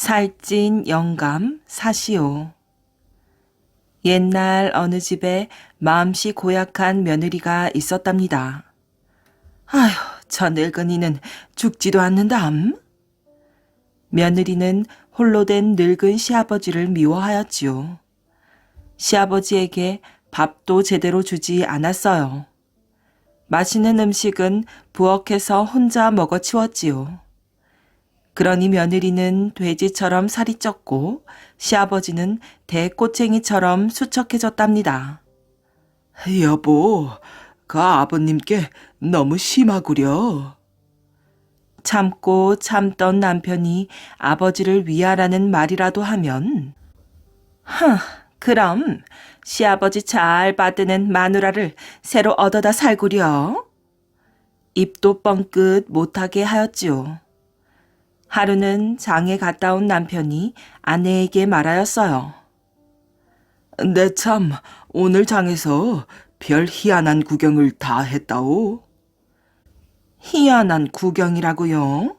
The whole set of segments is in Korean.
살찐 영감 사시오. 옛날 어느 집에 마음씨 고약한 며느리가 있었답니다. 아휴, 저 늙은이는 죽지도 않는담. 며느리는 홀로 된 늙은 시아버지를 미워하였지요. 시아버지에게 밥도 제대로 주지 않았어요. 맛있는 음식은 부엌에서 혼자 먹어치웠지요. 그러니 며느리는 돼지처럼 살이 쪘고 시아버지는 대꼬챙이처럼 수척해졌답니다. 여보, 그 아버님께 너무 심하구려. 참고 참던 남편이 아버지를 위하라는 말이라도 하면 그럼 시아버지 잘 받드는 마누라를 새로 얻어다 살구려. 입도 뻥끗 못하게 하였지요. 하루는 장에 갔다 온 남편이 아내에게 말하였어요. 내 참 오늘 장에서 별 희한한 구경을 다 했다오. 희한한 구경이라고요?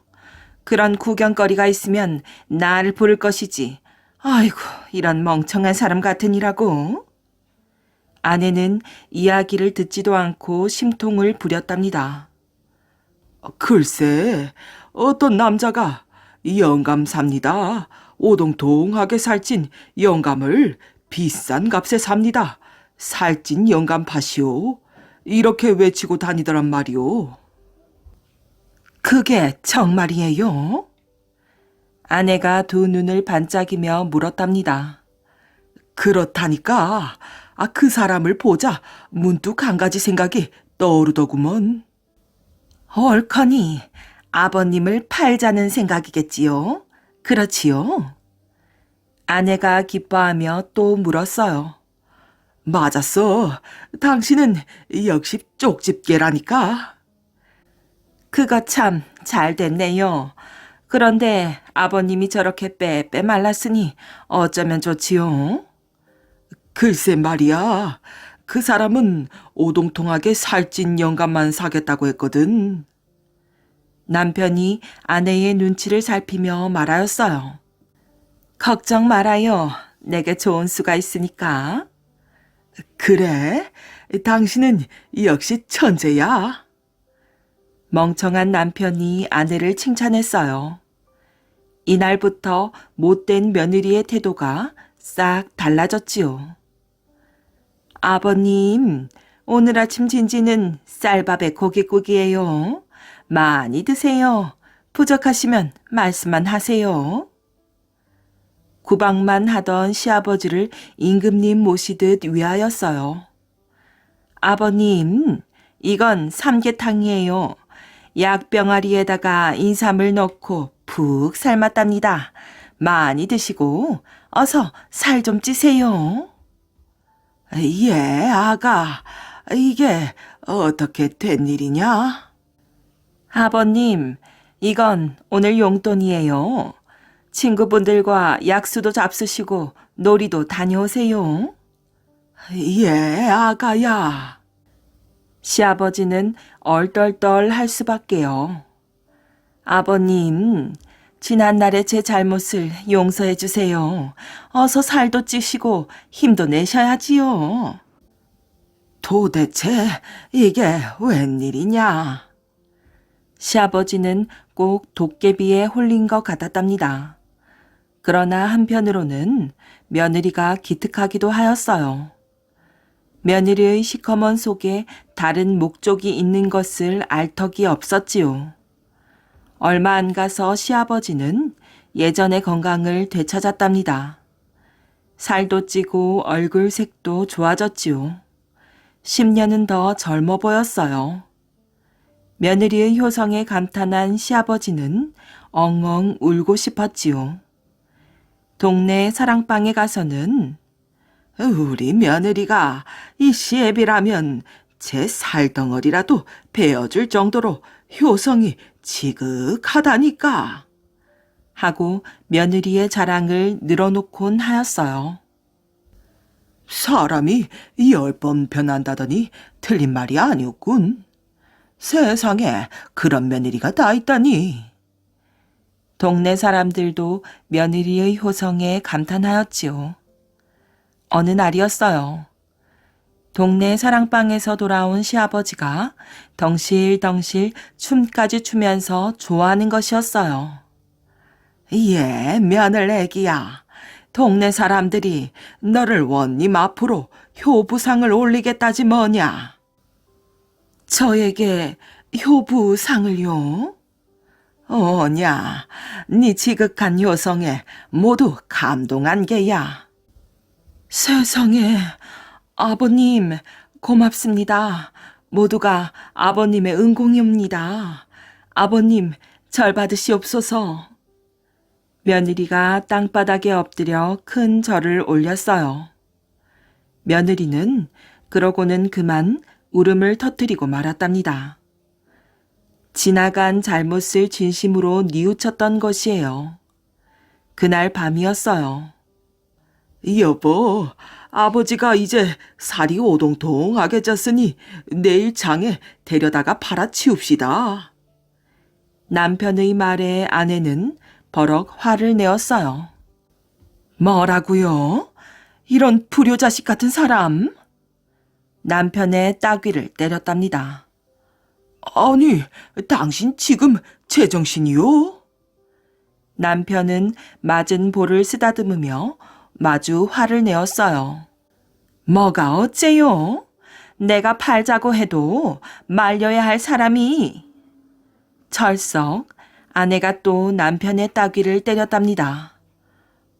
그런 구경거리가 있으면 날 부를 것이지. 아이고, 이런 멍청한 사람 같으니라고. 아내는 이야기를 듣지도 않고 심통을 부렸답니다. 글쎄, 어떤 남자가 영감 삽니다. 오동통하게 살찐 영감을 비싼 값에 삽니다. 살찐 영감 파시오. 이렇게 외치고 다니더란 말이오. 그게 정말이에요? 아내가 두 눈을 반짝이며 물었답니다. 그렇다니까. 그 사람을 보자 문득 한 가지 생각이 떠오르더구먼. 옳거니 아버님을 팔자는 생각이겠지요. 그렇지요? 아내가 기뻐하며 또 물었어요. 맞았어. 당신은 역시 쪽집게라니까. 그거 참 잘 됐네요. 그런데 아버님이 저렇게 빼빼 말랐으니 어쩌면 좋지요? 글쎄 말이야. 그 사람은 오동통하게 살찐 영감만 사겠다고 했거든. 남편이 아내의 눈치를 살피며 말하였어요. 걱정 말아요. 내게 좋은 수가 있으니까. 그래? 당신은 역시 천재야. 멍청한 남편이 아내를 칭찬했어요. 이날부터 못된 며느리의 태도가 싹 달라졌지요. 아버님, 오늘 아침 진지는 쌀밥에 고깃국이에요. 많이 드세요. 부족하시면 말씀만 하세요. 구박만 하던 시아버지를 임금님 모시듯 위하였어요. 아버님, 이건 삼계탕이에요. 약병아리에다가 인삼을 넣고 푹 삶았답니다. 많이 드시고 어서 살 좀 찌세요. 예, 아가. 이게 어떻게 된 일이냐? 아버님, 이건 오늘 용돈이에요. 친구분들과 약수도 잡수시고 놀이도 다녀오세요. 예, 아가야. 시아버지는 얼떨떨 할 수밖에요. 아버님, 지난날의 제 잘못을 용서해 주세요. 어서 살도 찌시고 힘도 내셔야지요. 도대체 이게 웬일이냐? 시아버지는 꼭 도깨비에 홀린 것 같았답니다. 그러나 한편으로는 며느리가 기특하기도 하였어요. 며느리의 시커먼 속에 다른 목적이 있는 것을 알 턱이 없었지요. 얼마 안 가서 시아버지는 예전의 건강을 되찾았답니다. 살도 찌고 얼굴 색도 좋아졌지요. 10년은 더 젊어 보였어요. 며느리의 효성에 감탄한 시아버지는 엉엉 울고 싶었지요. 동네 사랑방에 가서는 우리 며느리가 이 시애비라면 제 살덩어리라도 베어줄 정도로 효성이 지극하다니까 하고 며느리의 자랑을 늘어놓곤 하였어요. 사람이 10번 변한다더니 틀린 말이 아니었군. 세상에 그런 며느리가 다 있다니. 동네 사람들도 며느리의 효성에 감탄하였지요. 어느 날이었어요. 동네 사랑방에서 돌아온 시아버지가 덩실덩실 춤까지 추면서 좋아하는 것이었어요. 예, 며느리애기야. 동네 사람들이 너를 원님 앞으로 효부상을 올리겠다지 뭐냐. 저에게 효부상을요? 어냐, 네 지극한 효성에 모두 감동한 게야. 세상에, 아버님, 고맙습니다. 모두가 아버님의 은공이옵니다. 아버님, 절 받으시옵소서. 며느리가 땅바닥에 엎드려 큰 절을 올렸어요. 며느리는 그러고는 그만 울음을 터뜨리고 말았답니다. 지나간 잘못을 진심으로 뉘우쳤던 것이에요. 그날 밤이었어요. 여보, 아버지가 이제 살이 오동통하게 쪘으니 내일 장에 데려다가 팔아치웁시다. 남편의 말에 아내는 버럭 화를 내었어요. 뭐라고요? 이런 불효자식 같은 사람? 남편의 따귀를 때렸답니다. 아니, 당신 지금 제정신이요? 남편은 맞은 볼을 쓰다듬으며 마주 화를 내었어요. 뭐가 어째요? 내가 팔자고 해도 말려야 할 사람이. 철썩 아내가 또 남편의 따귀를 때렸답니다.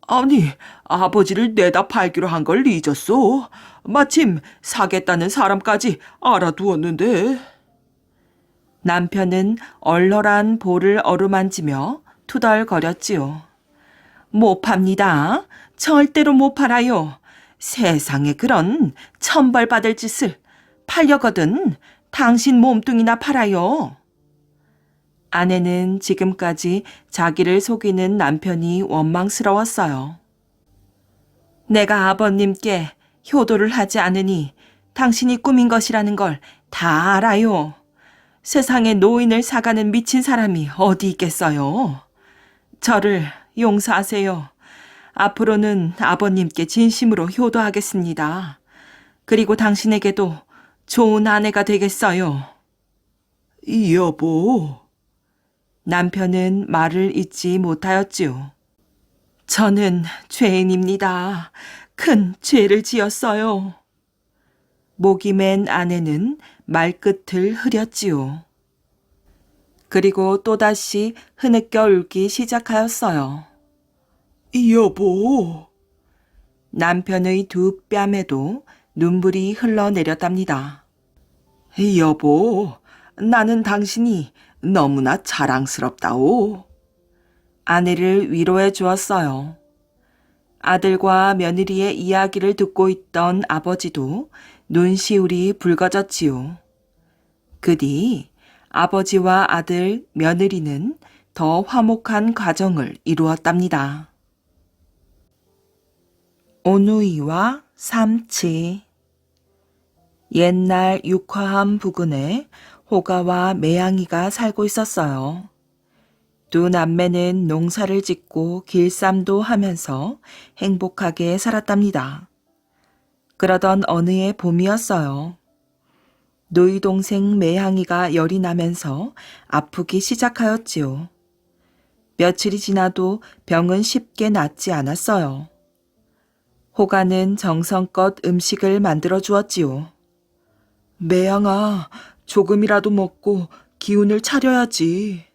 아니, 아버지를 내다 팔기로 한 걸 잊었소. 마침 사겠다는 사람까지 알아두었는데. 남편은 얼얼한 볼을 어루만지며 투덜거렸지요. 못 팝니다. 절대로 못 팔아요. 세상에 그런 천벌받을 짓을 팔려거든 당신 몸뚱이나 팔아요. 아내는 지금까지 자기를 속이는 남편이 원망스러웠어요. 내가 아버님께 효도를 하지 않으니 당신이 꾸민 것이라는 걸 다 알아요. 세상에 노인을 사가는 미친 사람이 어디 있겠어요. 저를 용서하세요. 앞으로는 아버님께 진심으로 효도하겠습니다. 그리고 당신에게도 좋은 아내가 되겠어요. 여보. 남편은 말을 잇지 못하였지요. 저는 죄인입니다. 큰 죄를 지었어요. 목이 맨 아내는 말끝을 흐렸지요. 그리고 또다시 흐느껴 울기 시작하였어요. 여보. 남편의 두 뺨에도 눈물이 흘러내렸답니다. 여보, 나는 당신이 너무나 자랑스럽다오. 아내를 위로해 주었어요. 아들과 며느리의 이야기를 듣고 있던 아버지도 눈시울이 붉어졌지요. 그 뒤 아버지와 아들, 며느리는 더 화목한 가정을 이루었답니다. 오누이와 삼치. 옛날 육화함 부근에 호가와 매양이가 살고 있었어요. 두 남매는 농사를 짓고 길쌈도 하면서 행복하게 살았답니다. 그러던 어느 해 봄이었어요. 노이 동생 매양이가 열이 나면서 아프기 시작하였지요. 며칠이 지나도 병은 쉽게 낫지 않았어요. 호가는 정성껏 음식을 만들어 주었지요. 매양아, 조금이라도 먹고 기운을 차려야지.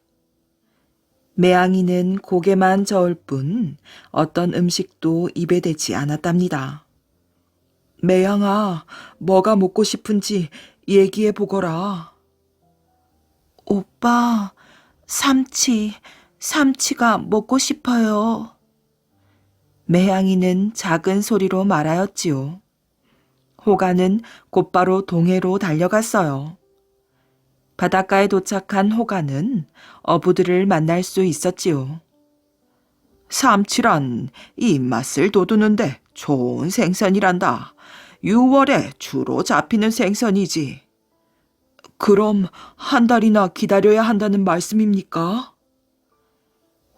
매양이는 고개만 저을 뿐 어떤 음식도 입에 대지 않았답니다. 매양아, 뭐가 먹고 싶은지 얘기해 보거라. 오빠, 삼치가 먹고 싶어요. 매양이는 작은 소리로 말하였지요. 호가는 곧바로 동해로 달려갔어요. 바닷가에 도착한 호가는 어부들을 만날 수 있었지요. 삼치란 입맛을 돋우는데 좋은 생선이란다. 6월에 주로 잡히는 생선이지. 그럼 한 달이나 기다려야 한다는 말씀입니까?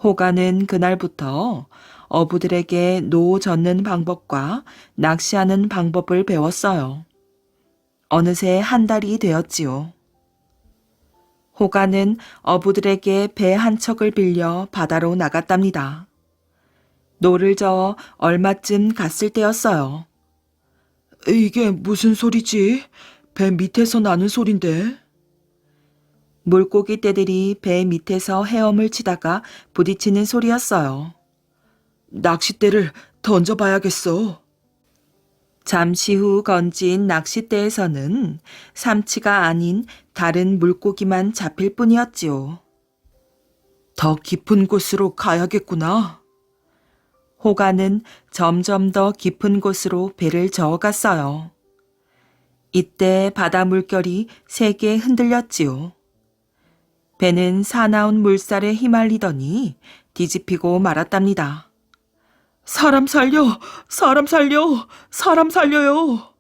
호가는 그날부터 어부들에게 노 젓는 방법과 낚시하는 방법을 배웠어요. 어느새 한 달이 되었지요. 호가는 어부들에게 배 한 척을 빌려 바다로 나갔답니다. 노를 저어 얼마쯤 갔을 때였어요. 이게 무슨 소리지? 배 밑에서 나는 소린데. 물고기 떼들이 배 밑에서 헤엄을 치다가 부딪히는 소리였어요. 낚싯대를 던져봐야겠어. 잠시 후 건진 낚싯대에서는 삼치가 아닌 다른 물고기만 잡힐 뿐이었지요. 더 깊은 곳으로 가야겠구나. 호가는 점점 더 깊은 곳으로 배를 저어갔어요. 이때 바다 물결이 세게 흔들렸지요. 배는 사나운 물살에 휘말리더니 뒤집히고 말았답니다. 사람 살려! 사람 살려! 사람 살려요!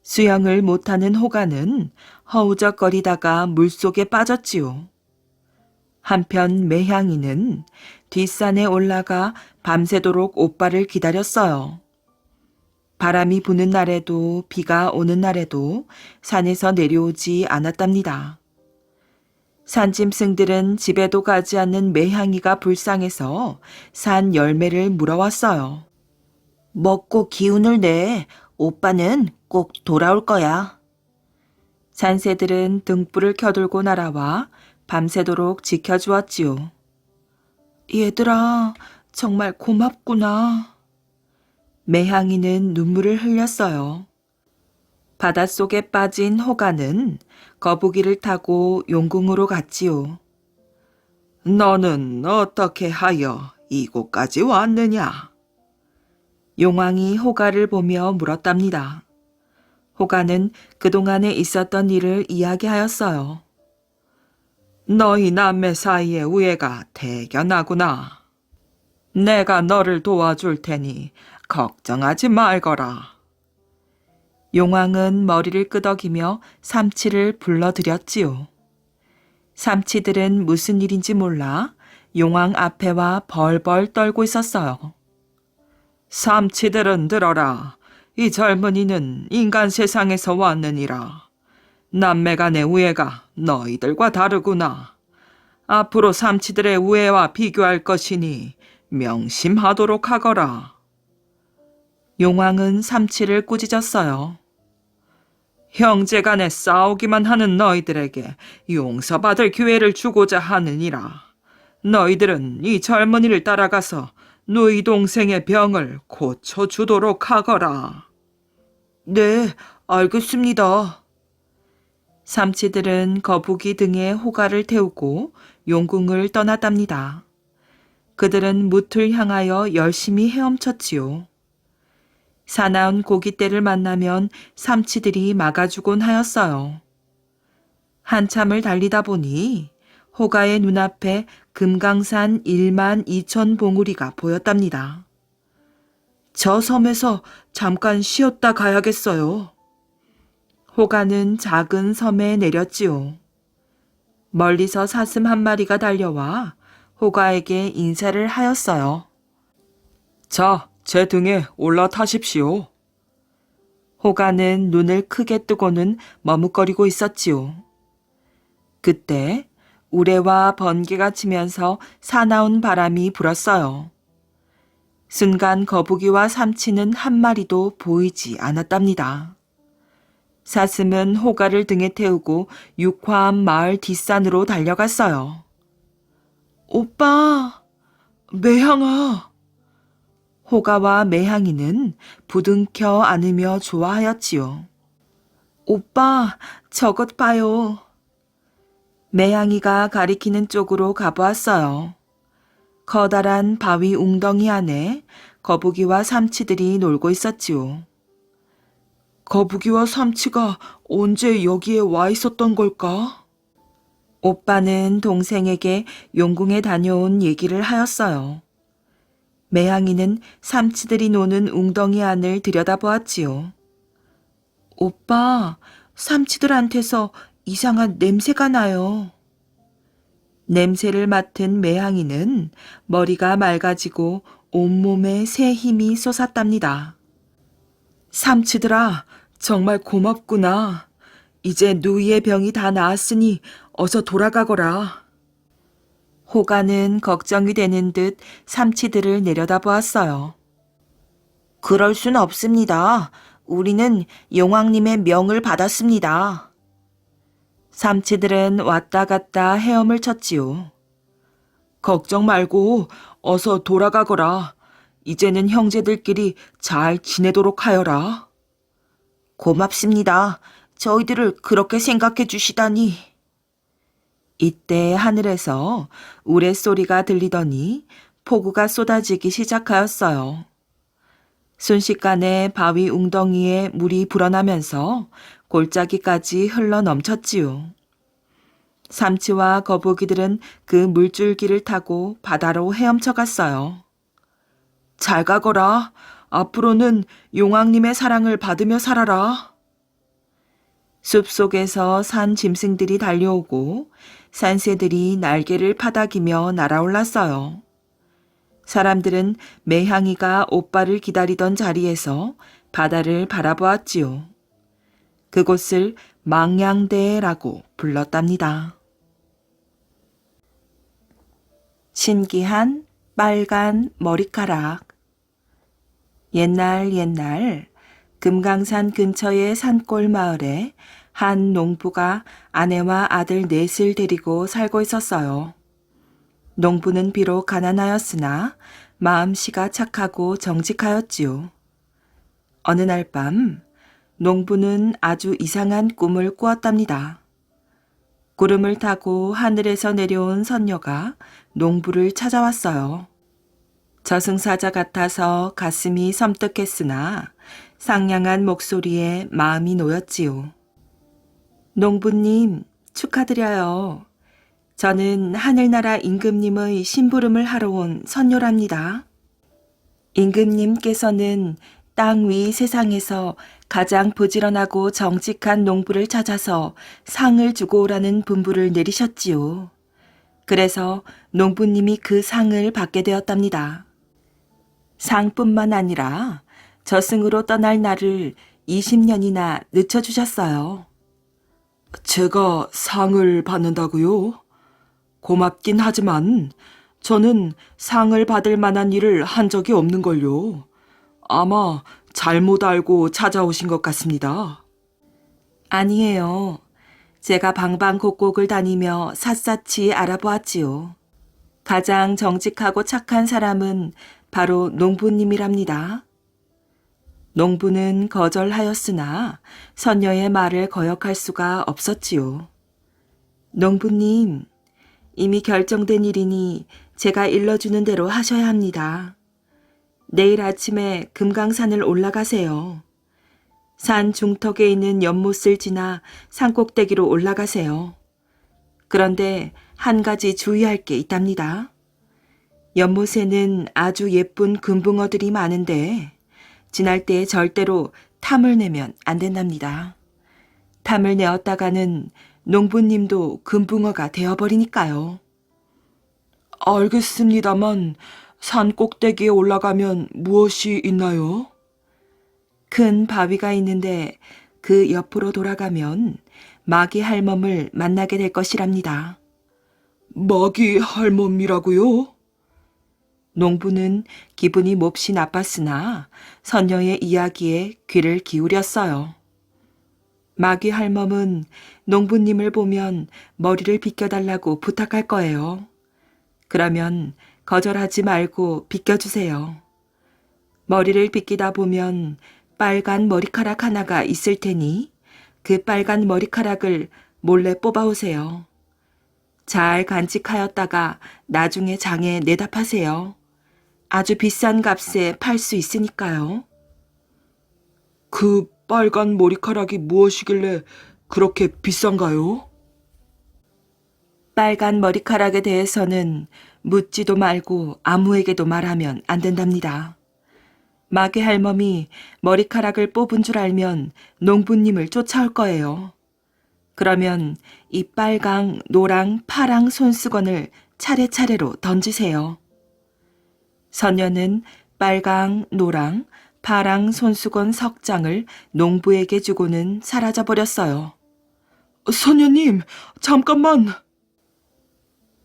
수영을 못하는 호가는 허우적거리다가 물속에 빠졌지요. 한편 매향이는 뒷산에 올라가 밤새도록 오빠를 기다렸어요. 바람이 부는 날에도 비가 오는 날에도 산에서 내려오지 않았답니다. 산짐승들은 집에도 가지 않는 매향이가 불쌍해서 산 열매를 물어왔어요. 먹고 기운을 내. 오빠는 꼭 돌아올 거야. 산새들은 등불을 켜들고 날아와 밤새도록 지켜주었지요. 얘들아, 정말 고맙구나. 매향이는 눈물을 흘렸어요. 바닷속에 빠진 호가는 거북이를 타고 용궁으로 갔지요. 너는 어떻게 하여 이곳까지 왔느냐? 용왕이 호가를 보며 물었답니다. 호가는 그동안에 있었던 일을 이야기하였어요. 너희 남매 사이의 우애가 대견하구나. 내가 너를 도와줄 테니 걱정하지 말거라. 용왕은 머리를 끄덕이며 삼치를 불러들였지요. 삼치들은 무슨 일인지 몰라 용왕 앞에 와 벌벌 떨고 있었어요. 삼치들은 들어라. 이 젊은이는 인간 세상에서 왔느니라. 남매 간의 우애가 너희들과 다르구나. 앞으로 삼치들의 우애와 비교할 것이니 명심하도록 하거라. 용왕은 삼치를 꾸짖었어요. 형제간에 싸우기만 하는 너희들에게 용서받을 기회를 주고자 하느니라. 너희들은 이 젊은이를 따라가서 너희 동생의 병을 고쳐주도록 하거라. 네, 알겠습니다. 삼치들은 거북이 등에 호가를 태우고 용궁을 떠났답니다. 그들은 무틀 향하여 열심히 헤엄쳤지요. 사나운 고깃대를 만나면 삼치들이 막아주곤 하였어요. 한참을 달리다 보니 호가의 눈앞에 금강산 1만 2천 봉우리가 보였답니다. 저 섬에서 잠깐 쉬었다 가야겠어요. 호가는 작은 섬에 내렸지요. 멀리서 사슴 한 마리가 달려와 호가에게 인사를 하였어요. 자, 제 등에 올라타십시오. 호가는 눈을 크게 뜨고는 머뭇거리고 있었지요. 그때 우레와 번개가 치면서 사나운 바람이 불었어요. 순간 거북이와 삼치는 한 마리도 보이지 않았답니다. 사슴은 호가를 등에 태우고 육화암 마을 뒷산으로 달려갔어요. 오빠, 매향아. 호가와 매향이는 부둥켜 안으며 좋아하였지요. 오빠, 저것 봐요. 매향이가 가리키는 쪽으로 가보았어요. 커다란 바위 웅덩이 안에 거북이와 삼치들이 놀고 있었지요. 거북이와 삼치가 언제 여기에 와 있었던 걸까? 오빠는 동생에게 용궁에 다녀온 얘기를 하였어요. 매향이는 삼치들이 노는 웅덩이 안을 들여다보았지요. 오빠, 삼치들한테서 이상한 냄새가 나요. 냄새를 맡은 매향이는 머리가 맑아지고 온몸에 새 힘이 솟았답니다. 삼치들아, 정말 고맙구나. 이제 누이의 병이 다 나았으니 어서 돌아가거라. 호가는 걱정이 되는 듯 삼치들을 내려다보았어요. 그럴 순 없습니다. 우리는 용왕님의 명을 받았습니다. 삼치들은 왔다 갔다 헤엄을 쳤지요. 걱정 말고 어서 돌아가거라. 이제는 형제들끼리 잘 지내도록 하여라. 고맙습니다. 저희들을 그렇게 생각해 주시다니. 이때 하늘에서 우레소리가 들리더니 폭우가 쏟아지기 시작하였어요. 순식간에 바위 웅덩이에 물이 불어나면서 골짜기까지 흘러 넘쳤지요. 삼치와 거북이들은 그 물줄기를 타고 바다로 헤엄쳐 갔어요. 잘 가거라. 앞으로는 용왕님의 사랑을 받으며 살아라. 숲속에서 산 짐승들이 달려오고 산새들이 날개를 파닥이며 날아올랐어요. 사람들은 매향이가 오빠를 기다리던 자리에서 바다를 바라보았지요. 그곳을 망양대라고 불렀답니다. 신기한 빨간 머리카락. 옛날 금강산 근처의 산골 마을에 한 농부가 아내와 아들 넷을 데리고 살고 있었어요. 농부는 비록 가난하였으나 마음씨가 착하고 정직하였지요. 어느 날 밤 농부는 아주 이상한 꿈을 꾸었답니다. 구름을 타고 하늘에서 내려온 선녀가 농부를 찾아왔어요. 저승사자 같아서 가슴이 섬뜩했으나 상냥한 목소리에 마음이 놓였지요. 농부님, 축하드려요. 저는 하늘나라 임금님의 심부름을 하러 온 선녀랍니다. 임금님께서는 땅 위 세상에서 가장 부지런하고 정직한 농부를 찾아서 상을 주고 오라는 분부를 내리셨지요. 그래서 농부님이 그 상을 받게 되었답니다. 상뿐만 아니라 저승으로 떠날 날을 20년이나 늦춰주셨어요. 제가 상을 받는다고요? 고맙긴 하지만 저는 상을 받을 만한 일을 한 적이 없는걸요. 아마 잘못 알고 찾아오신 것 같습니다. 아니에요. 제가 방방곡곡을 다니며 샅샅이 알아보았지요. 가장 정직하고 착한 사람은 바로 농부님이랍니다. 농부는 거절하였으나 선녀의 말을 거역할 수가 없었지요. 농부님, 이미 결정된 일이니 제가 일러주는 대로 하셔야 합니다. 내일 아침에 금강산을 올라가세요. 산 중턱에 있는 연못을 지나 산꼭대기로 올라가세요. 그런데 한 가지 주의할 게 있답니다. 연못에는 아주 예쁜 금붕어들이 많은데 지날 때 절대로 탐을 내면 안 된답니다. 탐을 내었다가는 농부님도 금붕어가 되어버리니까요. 알겠습니다만 산 꼭대기에 올라가면 무엇이 있나요? 큰 바위가 있는데 그 옆으로 돌아가면 마귀 할멈을 만나게 될 것이랍니다. 마귀 할멈이라고요? 농부는 기분이 몹시 나빴으나 선녀의 이야기에 귀를 기울였어요. 마귀 할멈은 농부님을 보면 머리를 빗겨달라고 부탁할 거예요. 그러면 거절하지 말고 빗겨주세요. 머리를 빗기다 보면 빨간 머리카락 하나가 있을 테니 그 빨간 머리카락을 몰래 뽑아오세요. 잘 간직하였다가 나중에 장에 내다 파세요. 아주 비싼 값에 팔 수 있으니까요. 그 빨간 머리카락이 무엇이길래 그렇게 비싼가요? 빨간 머리카락에 대해서는 묻지도 말고 아무에게도 말하면 안 된답니다. 마귀 할멈이 머리카락을 뽑은 줄 알면 농부님을 쫓아올 거예요. 그러면 이 빨강, 노랑, 파랑 손수건을 차례차례로 던지세요. 선녀는 빨강, 노랑, 파랑 손수건 석 장을 농부에게 주고는 사라져 버렸어요. 선녀님, 잠깐만!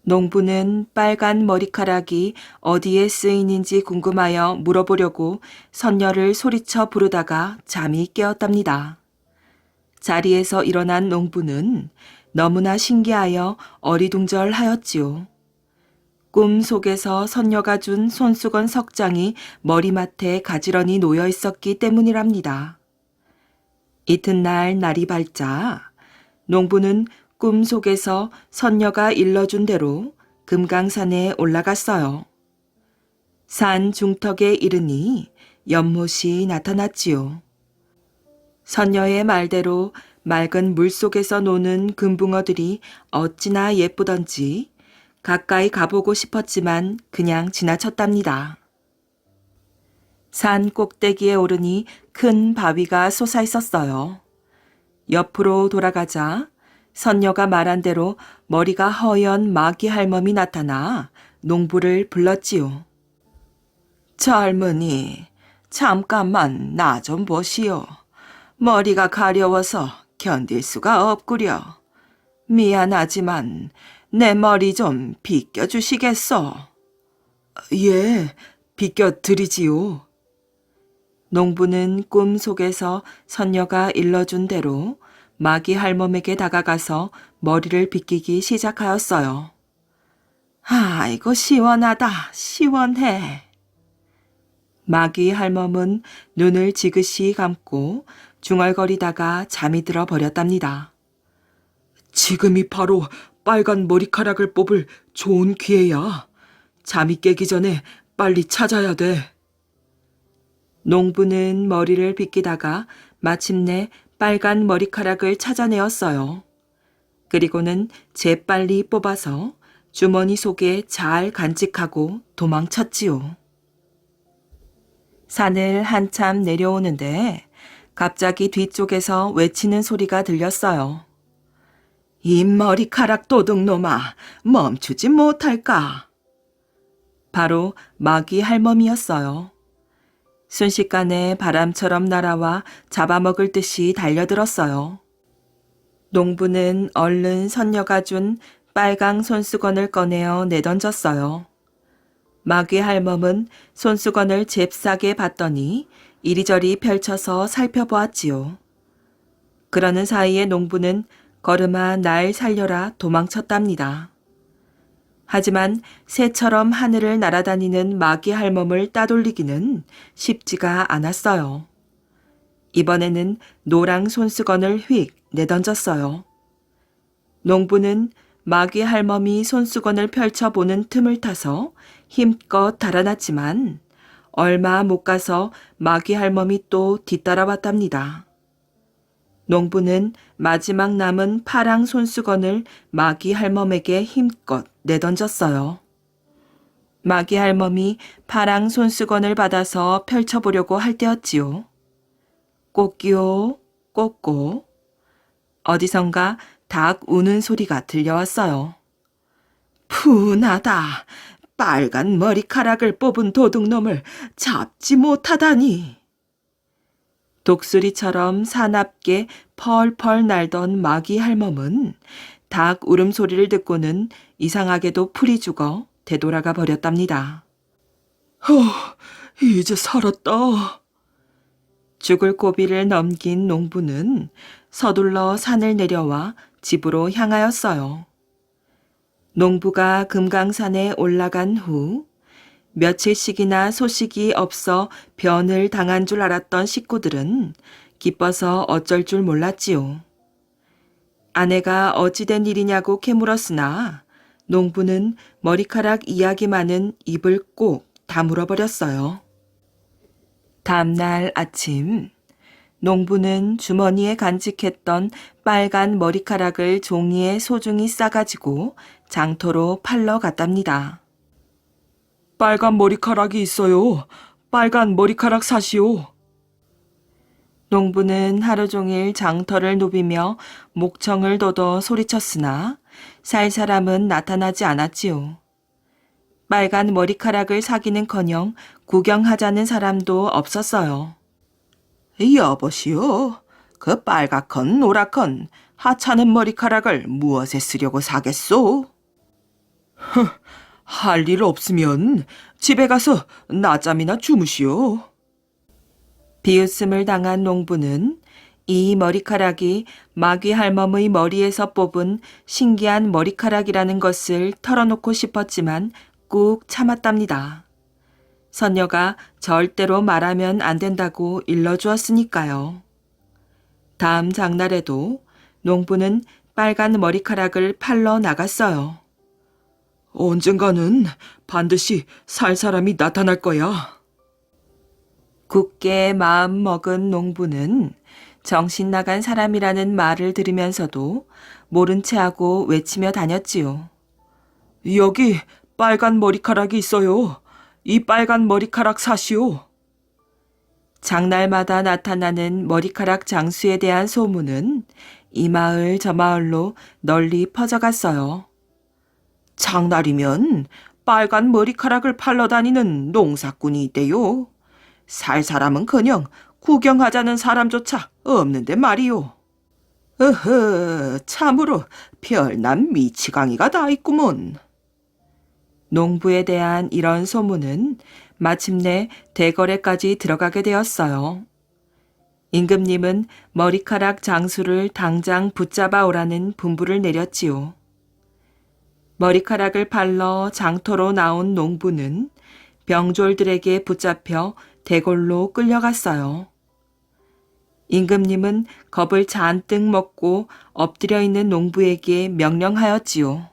농부는 빨간 머리카락이 어디에 쓰이는지 궁금하여 물어보려고 선녀를 소리쳐 부르다가 잠이 깨었답니다. 자리에서 일어난 농부는 너무나 신기하여 어리둥절하였지요. 꿈 속에서 선녀가 준 손수건 석 장이 머리맡에 가지런히 놓여 있었기 때문이랍니다. 이튿날 날이 밝자 농부는 꿈속에서 선녀가 일러준 대로 금강산에 올라갔어요. 산 중턱에 이르니 연못이 나타났지요. 선녀의 말대로 맑은 물속에서 노는 금붕어들이 어찌나 예쁘던지 가까이 가보고 싶었지만 그냥 지나쳤답니다. 산 꼭대기에 오르니 큰 바위가 솟아 있었어요. 옆으로 돌아가자 선녀가 말한 대로 머리가 허연 마귀 할멈이 나타나 농부를 불렀지요. 젊은이, 잠깐만 나 좀 보시오. 머리가 가려워서 견딜 수가 없구려. 미안하지만 내 머리 좀 빗겨주시겠소? 예, 빗겨드리지요. 농부는 꿈 속에서 선녀가 일러준 대로 마귀 할멈에게 다가가서 머리를 빗기기 시작하였어요. 아이고 시원하다, 시원해. 마귀 할멈은 눈을 지그시 감고 중얼거리다가 잠이 들어 버렸답니다. 지금이 바로 빨간 머리카락을 뽑을 좋은 기회야. 잠이 깨기 전에 빨리 찾아야 돼. 농부는 머리를 빗기다가 마침내 빨간 머리카락을 찾아내었어요. 그리고는 재빨리 뽑아서 주머니 속에 잘 간직하고 도망쳤지요. 산을 한참 내려오는데 갑자기 뒤쪽에서 외치는 소리가 들렸어요. 이 머리카락 도둑놈아, 멈추지 못할까? 바로 마귀 할멈이었어요. 순식간에 바람처럼 날아와 잡아먹을 듯이 달려들었어요. 농부는 얼른 선녀가 준 빨강 손수건을 꺼내어 내던졌어요. 마귀 할멈은 손수건을 잽싸게 받더니 이리저리 펼쳐서 살펴보았지요. 그러는 사이에 농부는 걸음아 날 살려라 도망쳤답니다. 하지만 새처럼 하늘을 날아다니는 마귀 할멈을 따돌리기는 쉽지가 않았어요. 이번에는 노랑 손수건을 휙 내던졌어요. 농부는 마귀 할멈이 손수건을 펼쳐보는 틈을 타서 힘껏 달아났지만 얼마 못 가서 마귀 할멈이 또 뒤따라왔답니다. 농부는 마지막 남은 파랑 손수건을 마귀 할멈에게 힘껏 내던졌어요. 마귀 할멈이 파랑 손수건을 받아서 펼쳐보려고 할 때였지요. 꼬끼요, 꼬꼬. 어디선가 닭 우는 소리가 들려왔어요. 분하다. 빨간 머리카락을 뽑은 도둑놈을 잡지 못하다니. 독수리처럼 사납게 펄펄 날던 마귀 할멈은 닭 울음소리를 듣고는 이상하게도 풀이 죽어 되돌아가 버렸답니다. 이제 살았다. 죽을 고비를 넘긴 농부는 서둘러 산을 내려와 집으로 향하였어요. 농부가 금강산에 올라간 후 며칠씩이나 소식이 없어 변을 당한 줄 알았던 식구들은 기뻐서 어쩔 줄 몰랐지요. 아내가 어찌된 일이냐고 캐물었으나 농부는 머리카락 이야기만은 입을 꼭 다물어 버렸어요. 다음날 아침, 농부는 주머니에 간직했던 빨간 머리카락을 종이에 소중히 싸가지고 장터로 팔러 갔답니다. 빨간 머리카락이 있어요. 빨간 머리카락 사시오. 농부는 하루 종일 장터를 누비며 목청을 돋워 소리쳤으나 살 사람은 나타나지 않았지요. 빨간 머리카락을 사기는커녕 구경하자는 사람도 없었어요. 여보시오, 그 빨갛건 노랗건 하찮은 머리카락을 무엇에 쓰려고 사겠소? 할 일 없으면 집에 가서 낮잠이나 주무시오. 비웃음을 당한 농부는 이 머리카락이 마귀 할멈의 머리에서 뽑은 신기한 머리카락이라는 것을 털어놓고 싶었지만 꾹 참았답니다. 선녀가 절대로 말하면 안 된다고 일러주었으니까요. 다음 장날에도 농부는 빨간 머리카락을 팔러 나갔어요. 언젠가는 반드시 살 사람이 나타날 거야. 굳게 마음 먹은 농부는 정신 나간 사람이라는 말을 들으면서도 모른 체하고 외치며 다녔지요. 여기 빨간 머리카락이 있어요. 이 빨간 머리카락 사시오. 장날마다 나타나는 머리카락 장수에 대한 소문은 이 마을 저 마을로 널리 퍼져갔어요. 장날이면 빨간 머리카락을 팔러 다니는 농사꾼이 있대요. 살 사람은커녕 구경하자는 사람조차 없는데 말이오. 참으로 별난 미치광이가 다 있구먼. 농부에 대한 이런 소문은 마침내 대궐에까지 들어가게 되었어요. 임금님은 머리카락 장수를 당장 붙잡아 오라는 분부를 내렸지요. 머리카락을 팔러 장터로 나온 농부는 병졸들에게 붙잡혀 대궐로 끌려갔어요. 임금님은 겁을 잔뜩 먹고 엎드려 있는 농부에게 명령하였지요.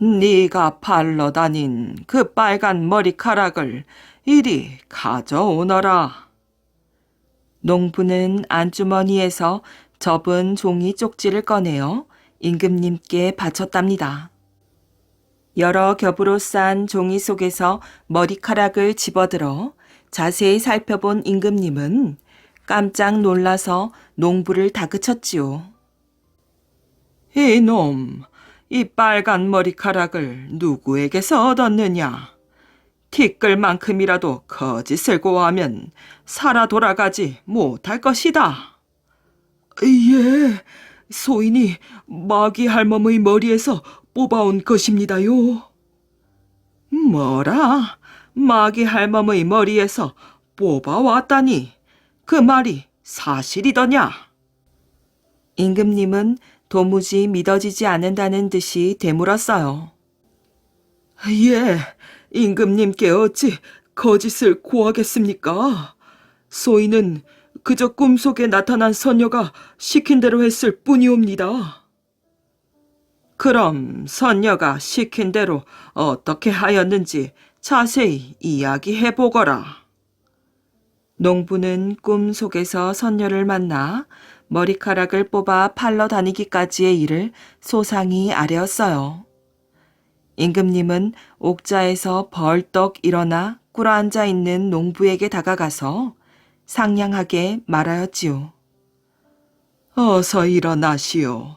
네가 팔러 다닌 그 빨간 머리카락을 이리 가져오너라. 농부는 안주머니에서 접은 종이 쪽지를 꺼내어 임금님께 바쳤답니다. 여러 겹으로 싼 종이 속에서 머리카락을 집어들어 자세히 살펴본 임금님은 깜짝 놀라서 농부를 다그쳤지요. 이놈, 이 빨간 머리카락을 누구에게서 얻었느냐? 티끌만큼이라도 거짓을 고하면 살아 돌아가지 못할 것이다. 예, 소인이 마귀 할멈의 머리에서 뽑아온 것입니다요. 뭐라? 마귀 할멈의 머리에서 뽑아왔다니 그 말이 사실이더냐? 임금님은 도무지 믿어지지 않는다는 듯이 되물었어요. 예, 임금님께 어찌 거짓을 고하겠습니까? 소인은 그저 꿈속에 나타난 선녀가 시킨 대로 했을 뿐이옵니다. 그럼 선녀가 시킨 대로 어떻게 하였는지 자세히 이야기해보거라. 농부는 꿈속에서 선녀를 만나 머리카락을 뽑아 팔러 다니기까지의 일을 소상히 아뢰었어요. 임금님은 옥자에서 벌떡 일어나 꿇어앉아 있는 농부에게 다가가서 상냥하게 말하였지요. 어서 일어나시오.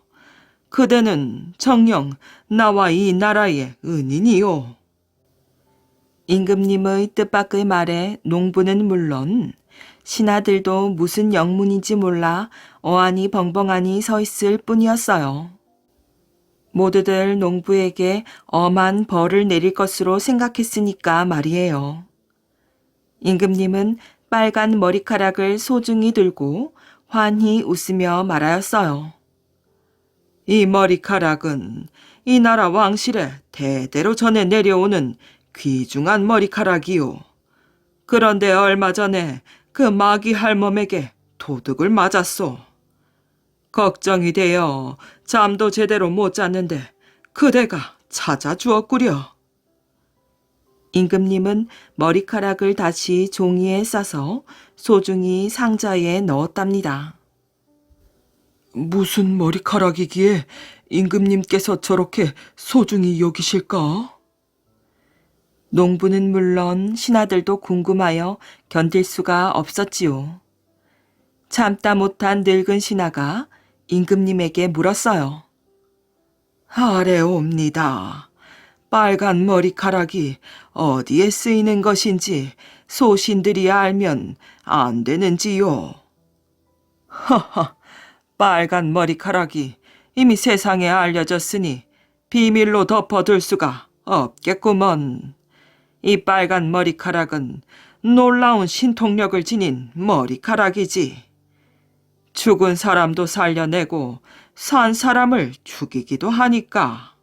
그대는 정녕 나와 이 나라의 은인이요. 임금님의 뜻밖의 말에 농부는 물론 신하들도 무슨 영문인지 몰라 어안이 벙벙하니 서 있을 뿐이었어요. 모두들 농부에게 엄한 벌을 내릴 것으로 생각했으니까 말이에요. 임금님은 빨간 머리카락을 소중히 들고 환히 웃으며 말하였어요. 이 머리카락은 이 나라 왕실에 대대로 전해 내려오는 귀중한 머리카락이요. 그런데 얼마 전에 그 마귀 할멈에게 도둑을 맞았소. 걱정이 되어 잠도 제대로 못 잤는데 그대가 찾아주었구려. 임금님은 머리카락을 다시 종이에 싸서 소중히 상자에 넣었답니다. 무슨 머리카락이기에 임금님께서 저렇게 소중히 여기실까? 농부는 물론 신하들도 궁금하여 견딜 수가 없었지요. 참다 못한 늙은 신하가 임금님에게 물었어요. 아래옵니다. 빨간 머리카락이 어디에 쓰이는 것인지 소신들이 알면 안 되는지요? 허허, 빨간 머리카락이 이미 세상에 알려졌으니 비밀로 덮어둘 수가 없겠구먼. 이 빨간 머리카락은 놀라운 신통력을 지닌 머리카락이지. 죽은 사람도 살려내고 산 사람을 죽이기도 하니까.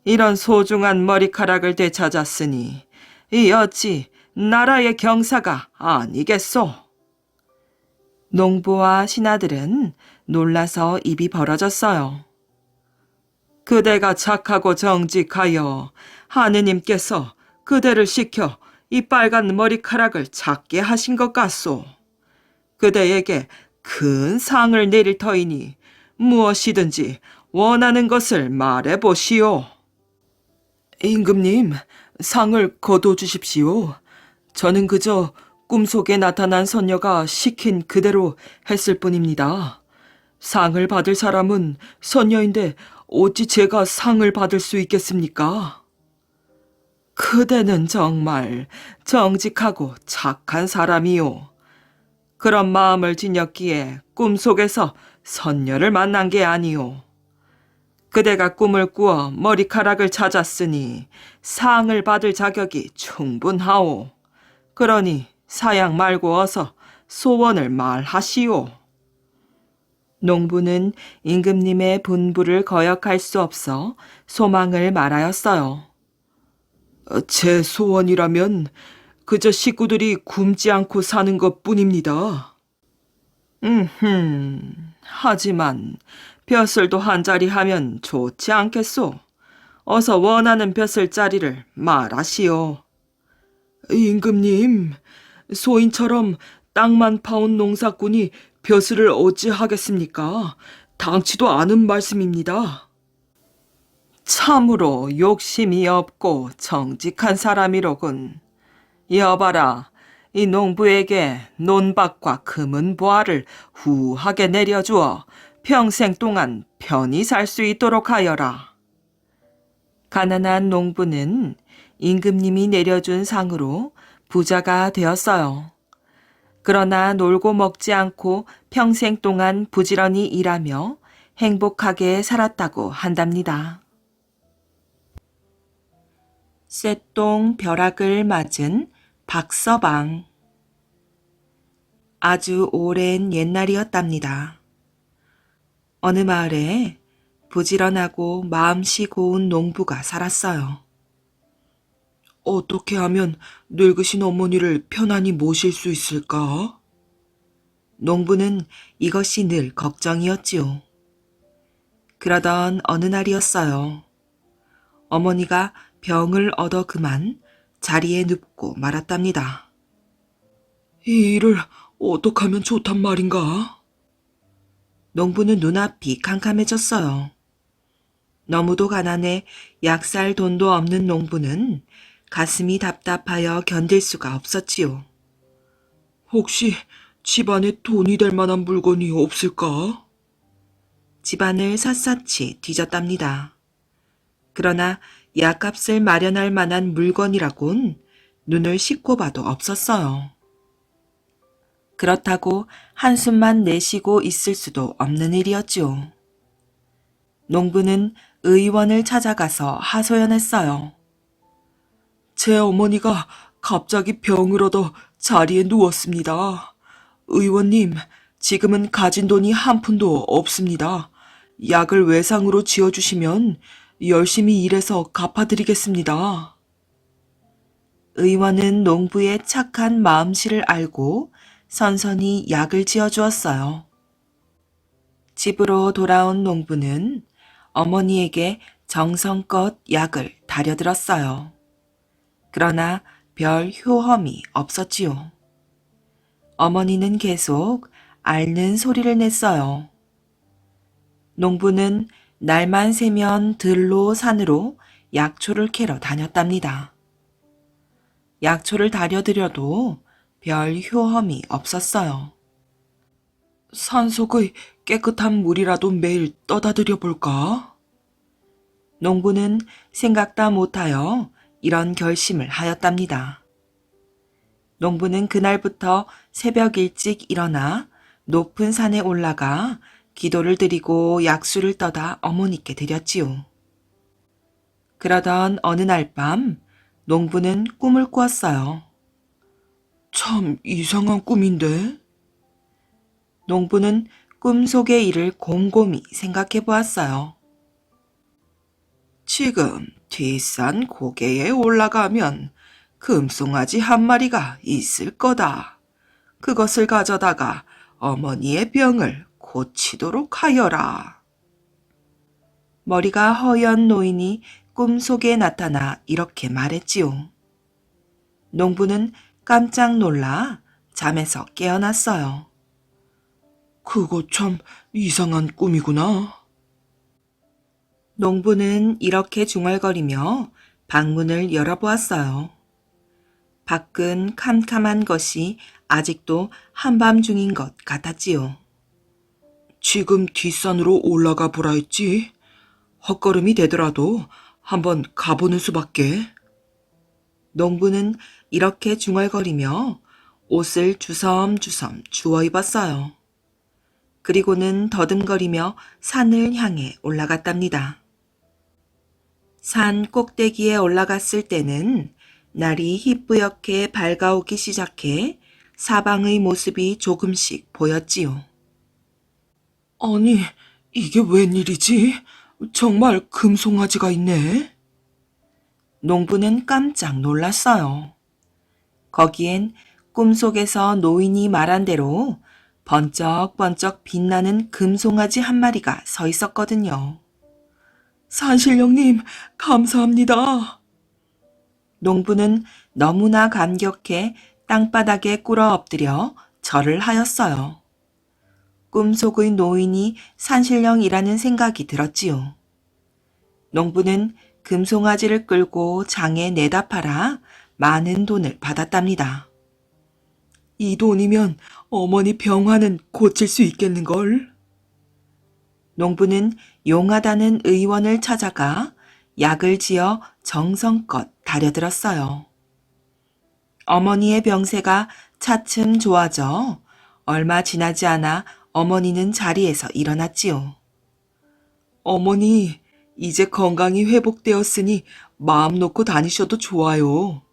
이런 소중한 머리카락을 되찾았으니 이 어찌 나라의 경사가 아니겠소? 농부와 신하들은 놀라서 입이 벌어졌어요. 그대가 착하고 정직하여 하느님께서 그대를 시켜 이 빨간 머리카락을 찾게 하신 것 같소. 그대에게 큰 상을 내릴 터이니 무엇이든지 원하는 것을 말해보시오. 임금님, 상을 거둬주십시오. 저는 그저 꿈속에 나타난 선녀가 시킨 그대로 했을 뿐입니다. 상을 받을 사람은 선녀인데 어찌 제가 상을 받을 수 있겠습니까? 그대는 정말 정직하고 착한 사람이요. 그런 마음을 지녔기에 꿈속에서 선녀를 만난 게 아니오. 그대가 꿈을 꾸어 머리카락을 찾았으니 상을 받을 자격이 충분하오. 그러니 사양 말고 어서 소원을 말하시오. 농부는 임금님의 분부를 거역할 수 없어 소망을 말하였어요. 제 소원이라면 그저 식구들이 굶지 않고 사는 것뿐입니다. 하지만 벼슬도 한 자리 하면 좋지 않겠소? 어서 원하는 벼슬자리를 말하시오. 임금님, 소인처럼 땅만 파온 농사꾼이 벼슬을 어찌 하겠습니까? 당치도 않은 말씀입니다. 참으로 욕심이 없고 정직한 사람이로군. 여봐라, 이 농부에게 논밭과 금은 보화를 후하게 내려주어 평생 동안 편히 살 수 있도록 하여라. 가난한 농부는 임금님이 내려준 상으로 부자가 되었어요. 그러나 놀고 먹지 않고 평생 동안 부지런히 일하며 행복하게 살았다고 한답니다. 쇠똥 벼락을 맞은 박서방. 아주 오랜 옛날이었답니다. 어느 마을에 부지런하고 마음씨 고운 농부가 살았어요. 어떻게 하면 늙으신 어머니를 편안히 모실 수 있을까? 농부는 이것이 늘 걱정이었지요. 그러던 어느 날이었어요. 어머니가 병을 얻어 그만 자리에 눕고 말았답니다. 이 일을 어떻게 하면 좋단 말인가? 농부는 눈앞이 캄캄해졌어요. 너무도 가난해 약 살 돈도 없는 농부는 가슴이 답답하여 견딜 수가 없었지요. 혹시 집안에 돈이 될 만한 물건이 없을까? 집안을 샅샅이 뒤졌답니다. 그러나 약값을 마련할 만한 물건이라곤 눈을 씻고 봐도 없었어요. 그렇다고 한숨만 내쉬고 있을 수도 없는 일이었죠. 농부는 의원을 찾아가서 하소연했어요. 제 어머니가 갑자기 병을 얻어 자리에 누웠습니다. 의원님, 지금은 가진 돈이 한 푼도 없습니다. 약을 외상으로 지어주시면 열심히 일해서 갚아드리겠습니다. 의원은 농부의 착한 마음씨를 알고 선선히 약을 지어주었어요. 집으로 돌아온 농부는 어머니에게 정성껏 약을 다려들었어요. 그러나 별 효험이 없었지요. 어머니는 계속 앓는 소리를 냈어요. 농부는 날만 새면 들로 산으로 약초를 캐러 다녔답니다. 약초를 다려드려도 별 효험이 없었어요. 산속의 깨끗한 물이라도 매일 떠다 드려볼까? 농부는 생각다 못하여 이런 결심을 하였답니다. 농부는 그날부터 새벽 일찍 일어나 높은 산에 올라가 기도를 드리고 약수를 떠다 어머니께 드렸지요. 그러던 어느 날 밤 농부는 꿈을 꾸었어요. 참 이상한 꿈인데? 농부는 꿈 속의 일을 곰곰이 생각해 보았어요. 지금 뒷산 고개에 올라가면 금송아지 한 마리가 있을 거다. 그것을 가져다가 어머니의 병을 고치도록 하여라. 머리가 허연 노인이 꿈속에 나타나 이렇게 말했지요. 농부는 깜짝 놀라 잠에서 깨어났어요. 그거 참 이상한 꿈이구나. 농부는 이렇게 중얼거리며 방문을 열어보았어요. 밖은 캄캄한 것이 아직도 한밤중인 것 같았지요. 지금 뒷산으로 올라가 보라 했지. 헛걸음이 되더라도 한번 가보는 수밖에. 농부는 이렇게 중얼거리며 옷을 주섬주섬 주워 입었어요. 그리고는 더듬거리며 산을 향해 올라갔답니다. 산 꼭대기에 올라갔을 때는 날이 희뿌옇게 밝아오기 시작해 사방의 모습이 조금씩 보였지요. 아니, 이게 웬일이지? 정말 금송아지가 있네. 농부는 깜짝 놀랐어요. 거기엔 꿈속에서 노인이 말한 대로 번쩍번쩍 빛나는 금송아지 한 마리가 서 있었거든요. 산신령님, 감사합니다. 농부는 너무나 감격해 땅바닥에 꿇어 엎드려 절을 하였어요. 꿈속의 노인이 산신령이라는 생각이 들었지요. 농부는 금송아지를 끌고 장에 내다 팔아 많은 돈을 받았답니다. 이 돈이면 어머니 병화는 고칠 수 있겠는걸? 농부는 용하다는 의원을 찾아가 약을 지어 정성껏 다려들었어요. 어머니의 병세가 차츰 좋아져 얼마 지나지 않아 어머니는 자리에서 일어났지요. 어머니, 이제 건강이 회복되었으니 마음 놓고 다니셔도 좋아요.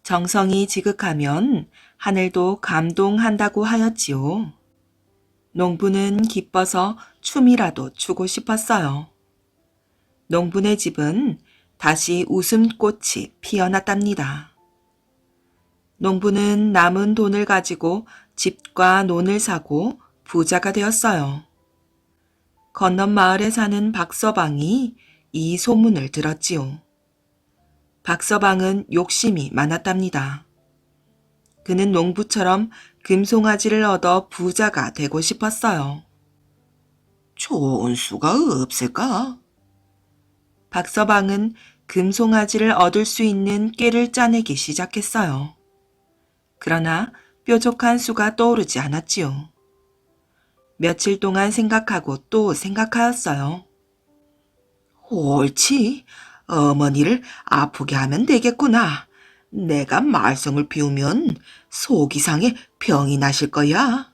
정성이 지극하면 하늘도 감동한다고 하였지요. 농부는 기뻐서 춤이라도 추고 싶었어요. 농부네 집은 다시 웃음꽃이 피어났답니다. 농부는 남은 돈을 가지고 집과 논을 사고 부자가 되었어요. 건넌 마을에 사는 박서방이 이 소문을 들었지요. 박서방은 욕심이 많았답니다. 그는 농부처럼 금송아지를 얻어 부자가 되고 싶었어요. 좋은 수가 없을까? 박서방은 금송아지를 얻을 수 있는 꾀를 짜내기 시작했어요. 그러나 뾰족한 수가 떠오르지 않았지요. 며칠 동안 생각하고 또 생각하였어요. 옳지. 어머니를 아프게 하면 되겠구나. 내가 말썽을 피우면 속이상에 병이 나실 거야.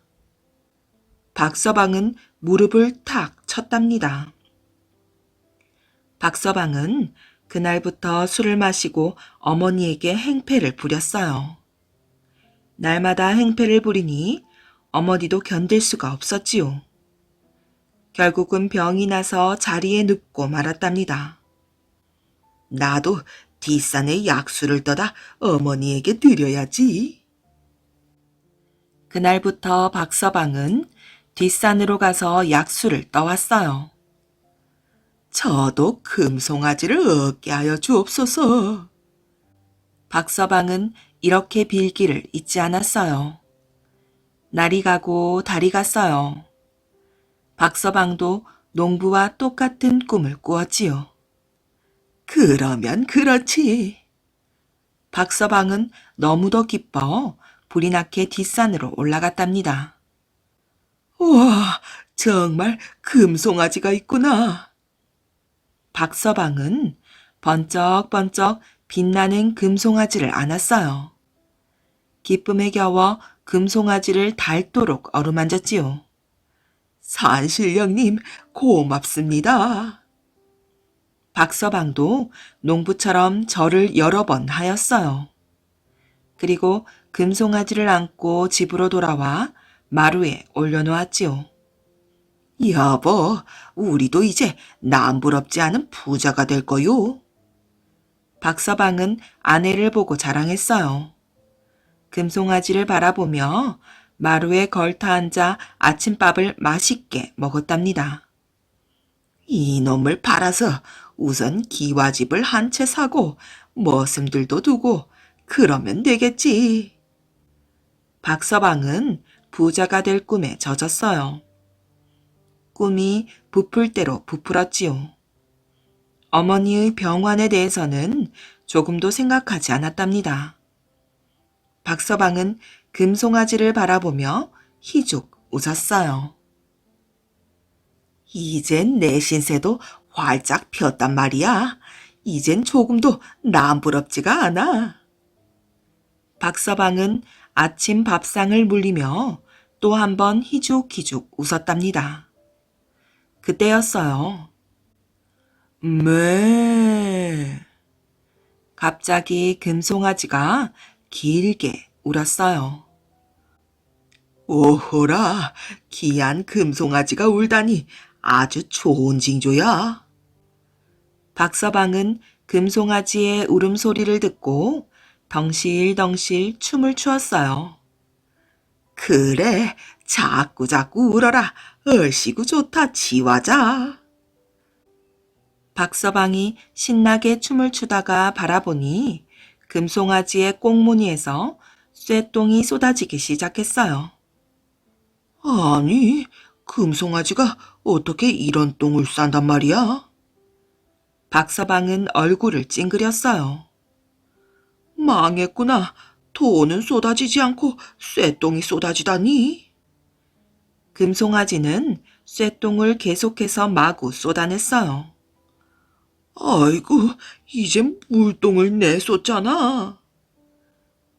박서방은 무릎을 탁 쳤답니다. 박서방은 그날부터 술을 마시고 어머니에게 행패를 부렸어요. 날마다 행패를 부리니 어머니도 견딜 수가 없었지요. 결국은 병이 나서 자리에 눕고 말았답니다. 나도 뒷산에 약수를 떠다 어머니에게 드려야지. 그날부터 박서방은 뒷산으로 가서 약수를 떠왔어요. 저도 금송아지를 얻게 하여 주옵소서. 박서방은 이렇게 빌기를 잊지 않았어요. 날이 가고 달이 갔어요. 박서방도 농부와 똑같은 꿈을 꾸었지요. 그러면 그렇지. 박서방은 너무도 기뻐 불이 나게 뒷산으로 올라갔답니다. 우와, 정말 금송아지가 있구나. 박서방은 번쩍번쩍 빛나는 금송아지를 안았어요. 기쁨에 겨워 금송아지를 닳도록 어루만졌지요. 산신령님, 고맙습니다. 박서방도 농부처럼 절을 여러 번 하였어요. 그리고 금송아지를 안고 집으로 돌아와 마루에 올려놓았지요. 여보, 우리도 이제 남부럽지 않은 부자가 될 거요. 박서방은 아내를 보고 자랑했어요. 금송아지를 바라보며 마루에 걸터 앉아 아침밥을 맛있게 먹었답니다. 이놈을 팔아서 우선 기와집을 한 채 사고 머슴들도 두고 그러면 되겠지. 박서방은 부자가 될 꿈에 젖었어요. 꿈이 부풀 대로 부풀었지요. 어머니의 병환에 대해서는 조금도 생각하지 않았답니다. 박서방은 금송아지를 바라보며 희죽 웃었어요. 이젠 내 신세도 활짝 폈단 말이야. 이젠 조금도 남부럽지가 않아. 박서방은 아침 밥상을 물리며 또 한 번 희죽희죽 웃었답니다. 그때였어요. 매. 갑자기 금송아지가 길게 울었어요. 오호라, 귀한 금송아지가 울다니 아주 좋은 징조야. 박서방은 금송아지의 울음소리를 듣고 덩실덩실 춤을 추었어요. 그래, 자꾸자꾸 울어라. 얼씨구 좋다, 지화자. 박서방이 신나게 춤을 추다가 바라보니 금송아지의 꽁무니에서 쇠똥이 쏟아지기 시작했어요. 아니, 금송아지가 어떻게 이런 똥을 싼단 말이야? 박서방은 얼굴을 찡그렸어요. 망했구나. 돈은 쏟아지지 않고 쇠똥이 쏟아지다니. 금송아지는 쇠똥을 계속해서 마구 쏟아냈어요. 아이고, 이제 물똥을 내쏟잖아.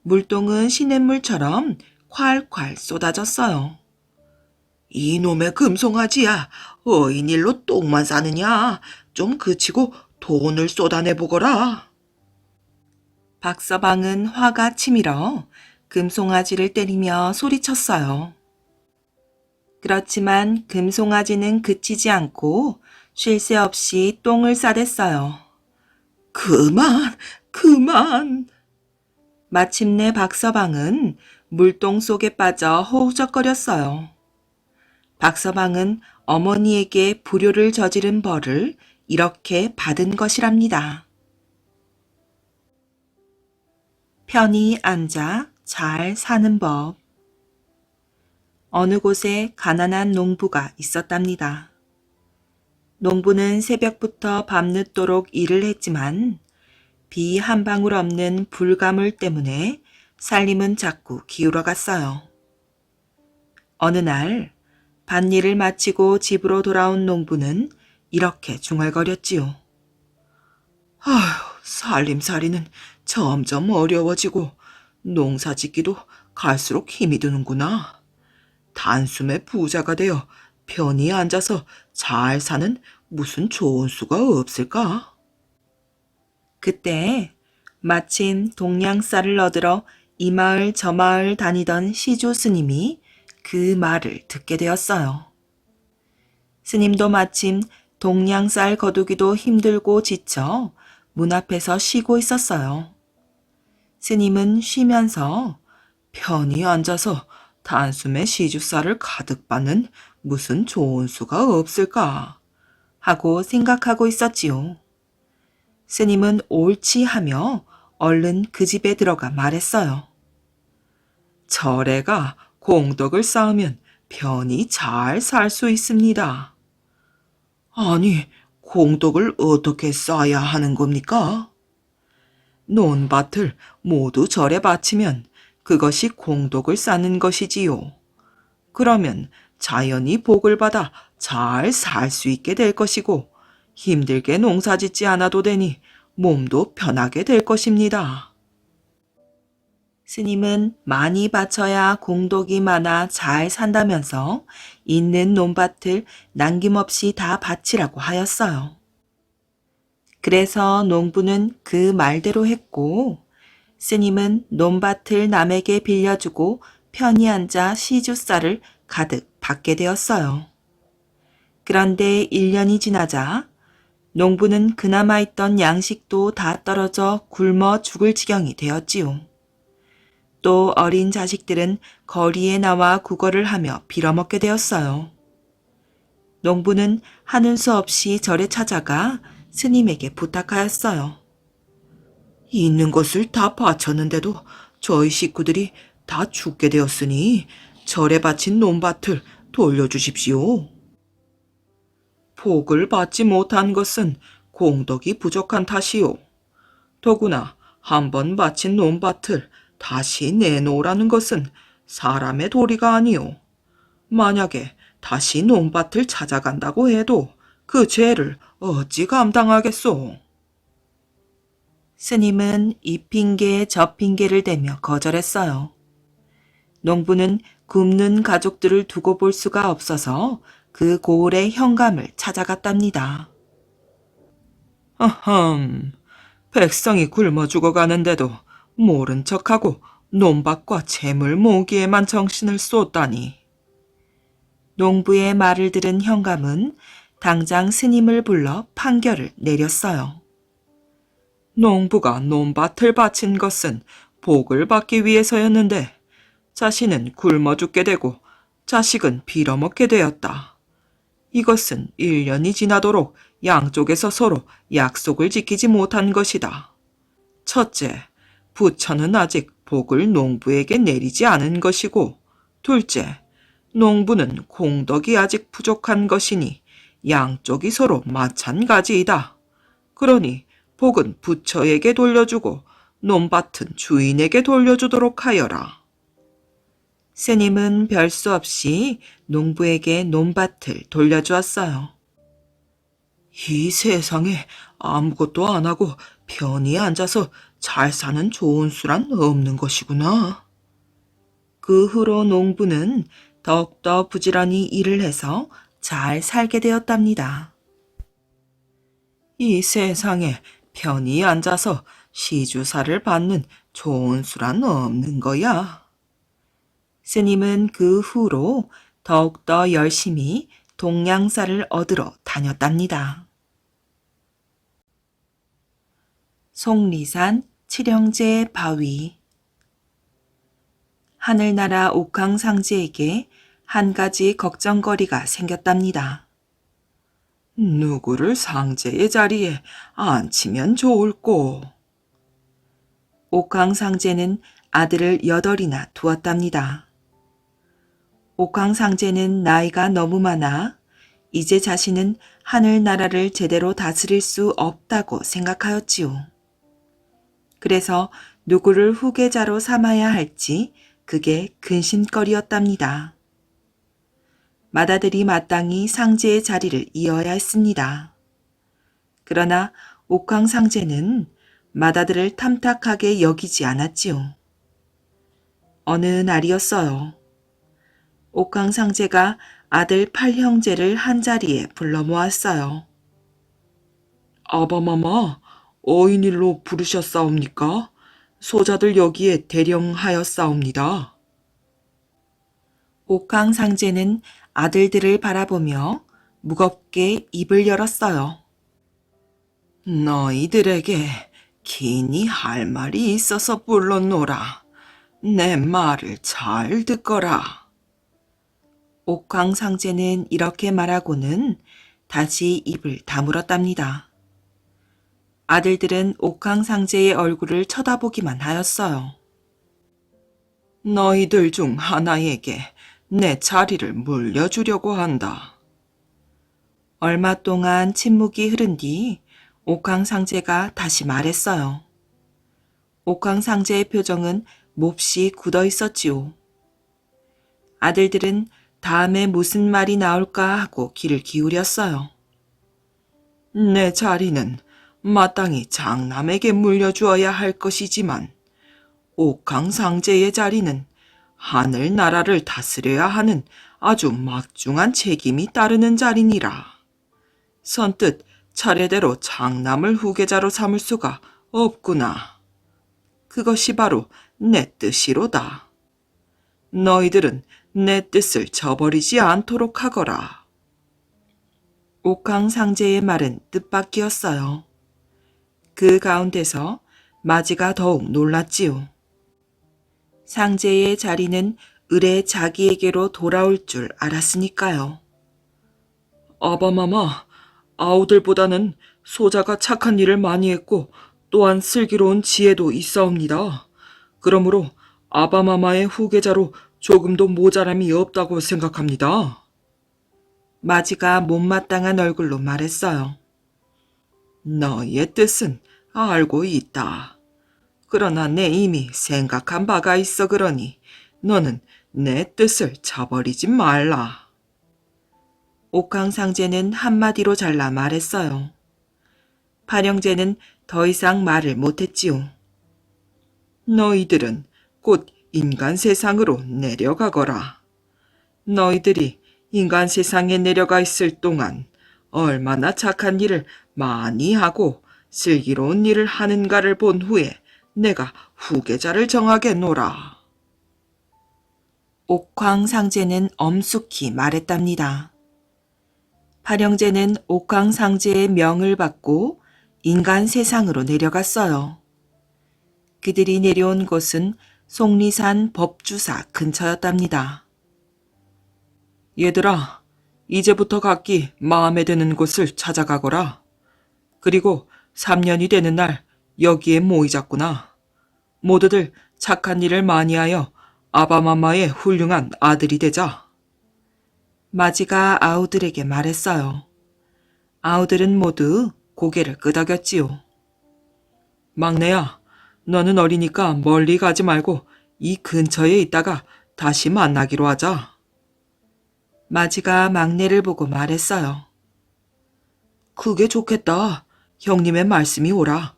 물똥은 시냇물처럼 콸콸 쏟아졌어요. 이놈의 금송아지야, 어인일로 똥만 싸느냐? 좀 그치고 돈을 쏟아내보거라. 박서방은 화가 치밀어 금송아지를 때리며 소리쳤어요. 그렇지만 금송아지는 그치지 않고 쉴 새 없이 똥을 싸댔어요. 그만, 그만. 마침내 박서방은 물똥 속에 빠져 허우적거렸어요. 박서방은 어머니에게 불효를 저지른 벌을 이렇게 받은 것이랍니다. 편히 앉아 잘 사는 법. 어느 곳에 가난한 농부가 있었답니다. 농부는 새벽부터 밤늦도록 일을 했지만 비 한 방울 없는 불가물 때문에 살림은 자꾸 기울어갔어요. 어느 날 밭일을 마치고 집으로 돌아온 농부는 이렇게 중얼거렸지요. 아휴, 살림살이는 점점 어려워지고 농사짓기도 갈수록 힘이 드는구나. 단숨에 부자가 되어 편히 앉아서 잘 사는 무슨 좋은 수가 없을까? 그때 마침 동냥쌀을 얻으러 이 마을 저 마을 다니던 시조 스님이 그 말을 듣게 되었어요. 스님도 마침 동냥쌀 거두기도 힘들고 지쳐 문 앞에서 쉬고 있었어요. 스님은 쉬면서 편히 앉아서 단숨에 시주쌀을 가득 받는 무슨 좋은 수가 없을까 하고 생각하고 있었지요. 스님은 옳지 하며 얼른 그 집에 들어가 말했어요. 절에가 공덕을 쌓으면 편히 잘 살 수 있습니다. 아니, 공덕을 어떻게 쌓아야 하는 겁니까? 논밭을 모두 절에 바치면 그것이 공덕을 쌓는 것이지요. 그러면 자연히 복을 받아 잘 살 수 있게 될 것이고 힘들게 농사짓지 않아도 되니 몸도 편하게 될 것입니다. 스님은 많이 바쳐야 공덕이 많아 잘 산다면서 있는 논밭을 남김없이 다 바치라고 하였어요. 그래서 농부는 그 말대로 했고 스님은 논밭을 남에게 빌려주고 편히 앉아 시주쌀을 가득 받게 되었어요. 그런데 1년이 지나자 농부는 그나마 있던 양식도 다 떨어져 굶어 죽을 지경이 되었지요. 또 어린 자식들은 거리에 나와 구걸을 하며 빌어먹게 되었어요. 농부는 하는 수 없이 절에 찾아가 스님에게 부탁하였어요. 있는 것을 다 바쳤는데도 저희 식구들이 다 죽게 되었으니 절에 바친 논밭을 돌려주십시오. 복을 받지 못한 것은 공덕이 부족한 탓이요. 더구나 한 번 바친 논밭을 다시 내놓으라는 것은 사람의 도리가 아니요. 만약에 다시 논밭을 찾아간다고 해도 그 죄를 어찌 감당하겠소? 스님은 이 핑계 저 핑계를 대며 거절했어요. 농부는 굶는 가족들을 두고 볼 수가 없어서 그 고을의 현감을 찾아갔답니다. 아흠, 백성이 굶어 죽어가는데도 모른 척하고 논밭과 재물 모으기에만 정신을 쏟다니. 농부의 말을 들은 현감은 당장 스님을 불러 판결을 내렸어요. 농부가 논밭을 바친 것은 복을 받기 위해서였는데 자신은 굶어 죽게 되고 자식은 빌어먹게 되었다. 이것은 1년이 지나도록 양쪽에서 서로 약속을 지키지 못한 것이다. 첫째, 부처는 아직 복을 농부에게 내리지 않은 것이고, 둘째, 농부는 공덕이 아직 부족한 것이니 양쪽이 서로 마찬가지이다. 그러니 복은 부처에게 돌려주고 논밭은 주인에게 돌려주도록 하여라. 스님은 별 수 없이 농부에게 논밭을 돌려주었어요. 이 세상에 아무것도 안 하고 편히 앉아서 잘 사는 좋은 수란 없는 것이구나. 그 후로 농부는 더욱더 부지런히 일을 해서 잘 살게 되었답니다. 이 세상에 편히 앉아서 시주사를 받는 좋은 수란 없는 거야. 스님은 그 후로 더욱더 열심히 동양사를 얻으러 다녔답니다. 속리산 칠형제 바위. 하늘나라 옥황상제에게 한 가지 걱정거리가 생겼답니다. 누구를 상제의 자리에 앉히면 좋을꼬? 옥황상제는 아들을 8이나 두었답니다. 옥황상제는 나이가 너무 많아 이제 자신은 하늘나라를 제대로 다스릴 수 없다고 생각하였지요. 그래서 누구를 후계자로 삼아야 할지 그게 근심거리였답니다. 맏아들이 마땅히 상제의 자리를 이어야 했습니다. 그러나 옥황상제는 맏아들을 탐탁하게 여기지 않았지요. 어느 날이었어요. 옥황상제가 아들 8형제를 한자리에 불러 모았어요. 아바마마, 어인일로 부르셨사옵니까? 소자들 여기에 대령하였사옵니다. 옥황상제는 아들들을 바라보며 무겁게 입을 열었어요. 너희들에게 긴히 할 말이 있어서 불렀노라. 내 말을 잘 듣거라. 옥황상제는 이렇게 말하고는 다시 입을 다물었답니다. 아들들은 옥황상제의 얼굴을 쳐다보기만 하였어요. 너희들 중 하나에게 내 자리를 물려주려고 한다. 얼마 동안 침묵이 흐른 뒤 옥황상제가 다시 말했어요. 옥황상제의 표정은 몹시 굳어 있었지요. 아들들은 다음에 무슨 말이 나올까 하고 귀를 기울였어요. 내 자리는 마땅히 장남에게 물려주어야 할 것이지만 옥황상제의 자리는 하늘나라를 다스려야 하는 아주 막중한 책임이 따르는 자리니라. 선뜻 차례대로 장남을 후계자로 삼을 수가 없구나. 그것이 바로 내 뜻이로다. 너희들은 내 뜻을 저버리지 않도록 하거라. 옥황상제의 말은 뜻밖이었어요. 그 가운데서 마지가 더욱 놀랐지요. 상제의 자리는 을에 자기에게로 돌아올 줄 알았으니까요. 아바마마, 아우들보다는 소자가 착한 일을 많이 했고 또한 슬기로운 지혜도 있사옵니다. 그러므로 아바마마의 후계자로 조금도 모자람이 없다고 생각합니다. 마지가 못마땅한 얼굴로 말했어요. 너의 뜻은 알고 있다. 그러나 내 이미 생각한 바가 있어 그러니 너는 내 뜻을 저버리지 말라. 옥황상제는 한마디로 잘라 말했어요. 판영제는 더 이상 말을 못했지요. 너희들은 곧 인간 세상으로 내려가거라. 너희들이 인간 세상에 내려가 있을 동안 얼마나 착한 일을 많이 하고 슬기로운 일을 하는가를 본 후에 내가 후계자를 정하겠노라. 옥황상제는 엄숙히 말했답니다. 팔형제는 옥황상제의 명을 받고 인간 세상으로 내려갔어요. 그들이 내려온 곳은 속리산 법주사 근처였답니다. 얘들아, 이제부터 각기 마음에 드는 곳을 찾아가거라. 그리고 3년이 되는 날 여기에 모이자꾸나. 모두들 착한 일을 많이 하여 아바마마의 훌륭한 아들이 되자. 마지가 아우들에게 말했어요. 아우들은 모두 고개를 끄덕였지요. 막내야, 너는 어리니까 멀리 가지 말고 이 근처에 있다가 다시 만나기로 하자. 마지가 막내를 보고 말했어요. 그게 좋겠다. 형님의 말씀이 옳아.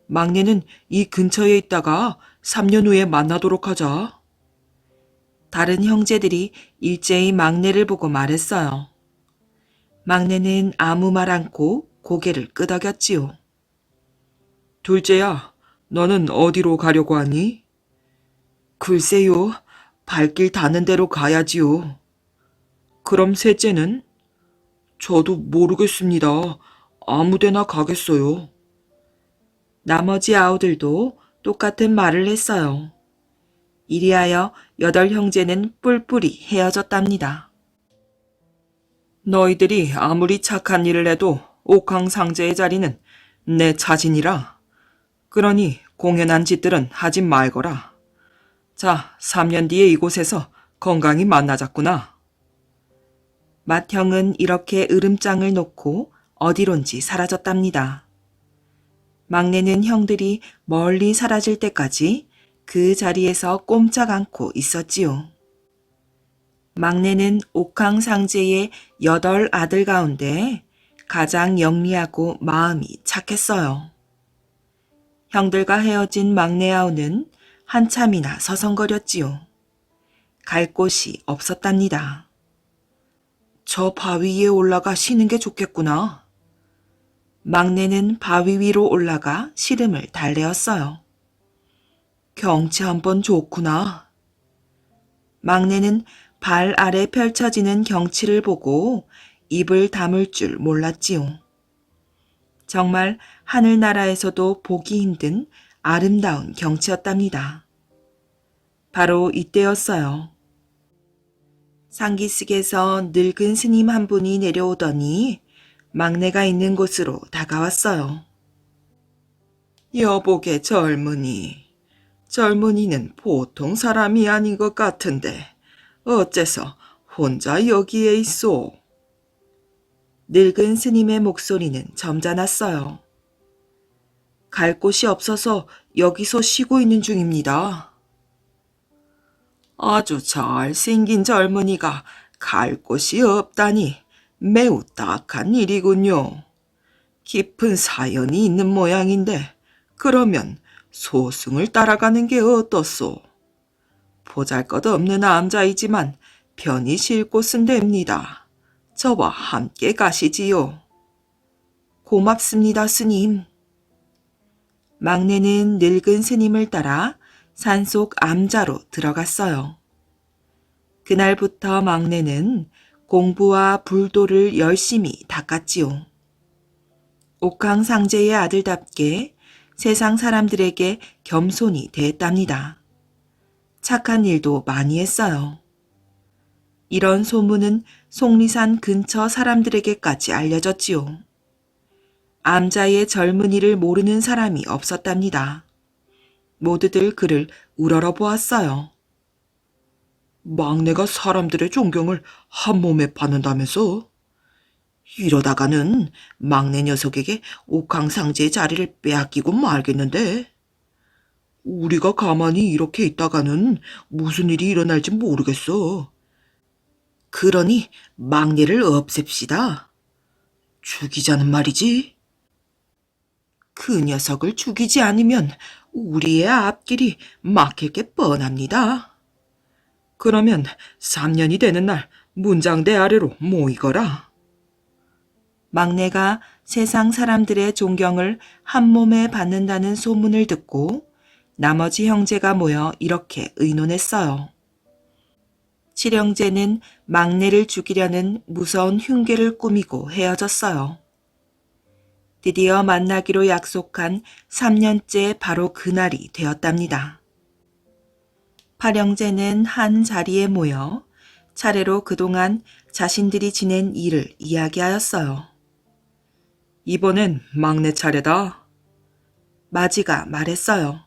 막내는 이 근처에 있다가 3년 후에 만나도록 하자. 다른 형제들이 일제히 막내를 보고 말했어요. 막내는 아무 말 않고 고개를 끄덕였지요. 둘째야, 너는 어디로 가려고 하니? 글쎄요, 발길 닿는 대로 가야지요. 그럼 셋째는? 저도 모르겠습니다. 아무 데나 가겠어요. 나머지 아우들도 똑같은 말을 했어요. 이리하여 8형제는 뿔뿔이 헤어졌답니다. 너희들이 아무리 착한 일을 해도 옥황상제의 자리는 내 차진이라. 그러니 공연한 짓들은 하지 말거라. 자, 3년 뒤에 이곳에서 건강히 만나자꾸나. 맏형은 이렇게 으름장을 놓고 어디론지 사라졌답니다. 막내는 형들이 멀리 사라질 때까지 그 자리에서 꼼짝 않고 있었지요. 막내는 옥황상제의 8 아들 가운데 가장 영리하고 마음이 착했어요. 형들과 헤어진 막내 아우는 한참이나 서성거렸지요. 갈 곳이 없었답니다. 저 바위 위에 올라가 쉬는 게 좋겠구나. 막내는 바위 위로 올라가 시름을 달래었어요. 경치 한번 좋구나. 막내는 발 아래 펼쳐지는 경치를 보고 입을 다물 줄 몰랐지요. 정말 하늘나라에서도 보기 힘든 아름다운 경치였답니다. 바로 이때였어요. 상기슭에서 늙은 스님 한 분이 내려오더니 막내가 있는 곳으로 다가왔어요. 여복의 젊은이. 젊은이는 보통 사람이 아닌 것 같은데 어째서 혼자 여기에 있소? 늙은 스님의 목소리는 점잖았어요. 갈 곳이 없어서 여기서 쉬고 있는 중입니다. 아주 잘생긴 젊은이가 갈 곳이 없다니 매우 딱한 일이군요. 깊은 사연이 있는 모양인데 그러면 소승을 따라가는 게 어떻소? 보잘것없는 남자이지만 편히 쉴 곳은 됩니다. 저와 함께 가시지요. 고맙습니다, 스님. 막내는 늙은 스님을 따라 산속 암자로 들어갔어요. 그날부터 막내는 공부와 불도를 열심히 닦았지요. 옥황상제의 아들답게 세상 사람들에게 겸손히 대했답니다. 착한 일도 많이 했어요. 이런 소문은 속리산 근처 사람들에게까지 알려졌지요. 암자의 젊은이를 모르는 사람이 없었답니다. 모두들 그를 우러러 보았어요. 막내가 사람들의 존경을 한 몸에 받는다면서? 이러다가는 막내 녀석에게 옥황상제의 자리를 빼앗기고 말겠는데? 우리가 가만히 이렇게 있다가는 무슨 일이 일어날지 모르겠어. 그러니 막내를 없앱시다. 죽이자는 말이지. 그 녀석을 죽이지 않으면 우리의 앞길이 막힐 게 뻔합니다. 그러면 3년이 되는 날 문장대 아래로 모이거라. 막내가 세상 사람들의 존경을 한 몸에 받는다는 소문을 듣고 나머지 형제가 모여 이렇게 의논했어요. 칠형제는 막내를 죽이려는 무서운 흉계를 꾸미고 헤어졌어요. 드디어 만나기로 약속한 3년째 바로 그날이 되었답니다. 8형제는 한 자리에 모여 차례로 그동안 자신들이 지낸 일을 이야기하였어요. 이번엔 막내 차례다. 마지가 말했어요.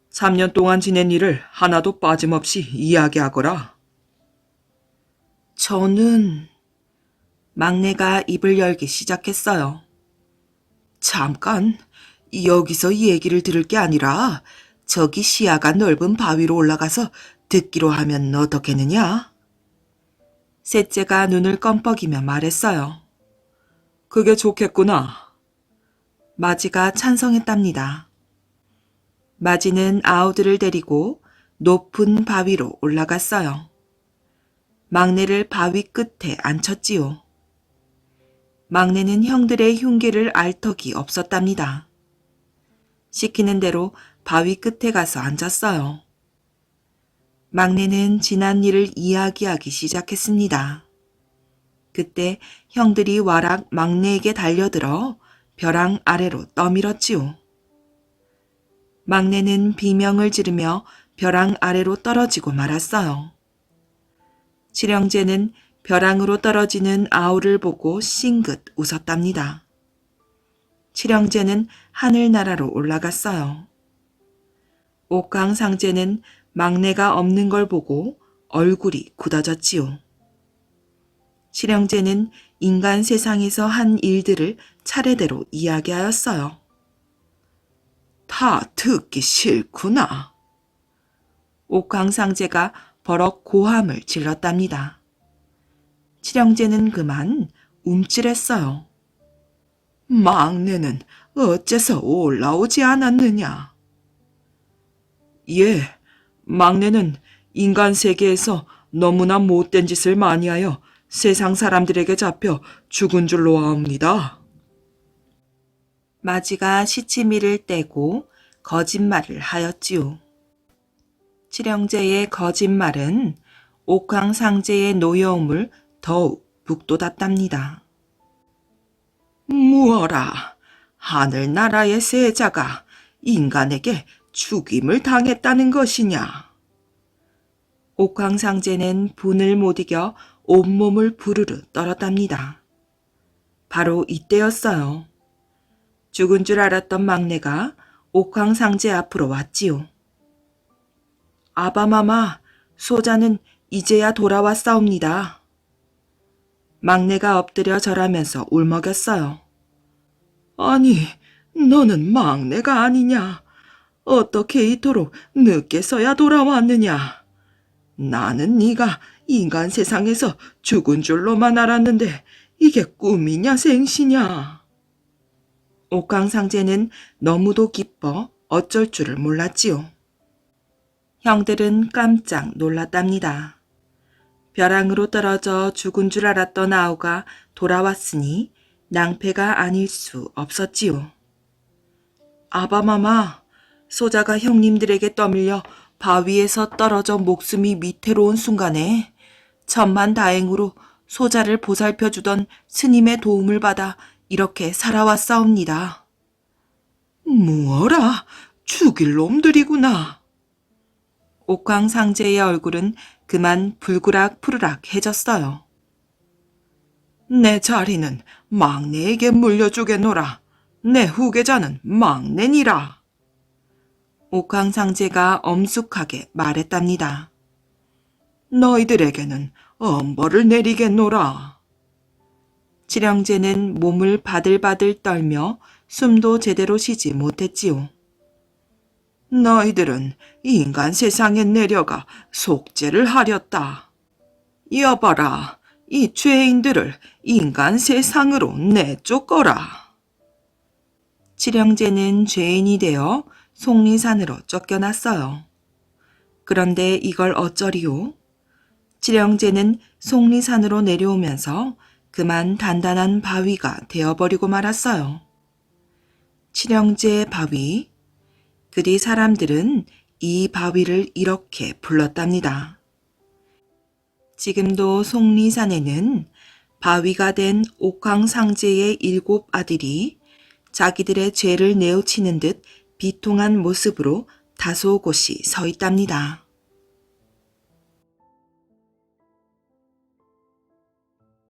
3년 동안 지낸 일을 하나도 빠짐없이 이야기하거라. 저는... 막내가 입을 열기 시작했어요. 잠깐, 여기서 이 얘기를 들을 게 아니라 저기 시야가 넓은 바위로 올라가서 듣기로 하면 어떻겠느냐? 셋째가 눈을 껌뻑이며 말했어요. 그게 좋겠구나. 마지가 찬성했답니다. 마지는 아우들을 데리고 높은 바위로 올라갔어요. 막내를 바위 끝에 앉혔지요. 막내는 형들의 흉계를 알 턱이 없었답니다. 시키는 대로 바위 끝에 가서 앉았어요. 막내는 지난 일을 이야기하기 시작했습니다. 그때 형들이 와락 막내에게 달려들어 벼랑 아래로 떠밀었지요. 막내는 비명을 지르며 벼랑 아래로 떨어지고 말았어요. 칠형제는 벼랑으로 떨어지는 아우를 보고 싱긋 웃었답니다. 칠형제는 하늘나라로 올라갔어요. 옥황상제는 막내가 없는 걸 보고 얼굴이 굳어졌지요. 칠형제는 인간 세상에서 한 일들을 차례대로 이야기하였어요. 다 듣기 싫구나. 옥황상제가 버럭 고함을 질렀답니다. 칠형제는 그만 움찔했어요. 막내는 어째서 올라오지 않았느냐? 예, 막내는 인간 세계에서 너무나 못된 짓을 많이 하여 세상 사람들에게 잡혀 죽은 줄로 아옵니다. 마지가 시치미를 떼고 거짓말을 하였지요. 칠형제의 거짓말은 옥황상제의 노여움을 더욱 북돋았답니다. 무어라, 하늘나라의 세자가 인간에게 죽임을 당했다는 것이냐? 옥황상제는 분을 못 이겨 온몸을 부르르 떨었답니다. 바로 이때였어요. 죽은 줄 알았던 막내가 옥황상제 앞으로 왔지요. 아바마마, 소자는 이제야 돌아왔사옵니다. 막내가 엎드려 절하면서 울먹였어요. 아니, 너는 막내가 아니냐? 어떻게 이토록 늦게서야 돌아왔느냐? 나는 네가 인간 세상에서 죽은 줄로만 알았는데 이게 꿈이냐 생시냐. 옥황상제는 너무도 기뻐 어쩔 줄을 몰랐지요. 형들은 깜짝 놀랐답니다. 벼랑으로 떨어져 죽은 줄 알았던 아우가 돌아왔으니 낭패가 아닐 수 없었지요. 아바마마, 소자가 형님들에게 떠밀려 바위에서 떨어져 목숨이 밑으로 온 순간에 천만다행으로 소자를 보살펴주던 스님의 도움을 받아 이렇게 살아왔사옵니다. 뭐라, 죽일 놈들이구나. 옥황상제의 얼굴은 그만 불그락푸르락해졌어요. 내 자리는 막내에게 물려주겠노라. 내 후계자는 막내니라. 옥황상제가 엄숙하게 말했답니다. 너희들에게는 엄벌을 내리겠노라. 칠형제는 몸을 바들바들 떨며 숨도 제대로 쉬지 못했지요. 너희들은 인간 세상에 내려가 속죄를 하렸다. 여봐라, 이 죄인들을 인간 세상으로 내쫓거라. 칠형제는 죄인이 되어 속리산으로 쫓겨났어요. 그런데 이걸 어쩌리요? 칠형제는 속리산으로 내려오면서 그만 단단한 바위가 되어버리고 말았어요. 칠형제의 바위. 그 뒤 사람들은 이 바위를 이렇게 불렀답니다. 지금도 속리산에는 바위가 된 옥황상제의 7 아들이 자기들의 죄를 내어치는 듯 비통한 모습으로 다소 곳이 서 있답니다.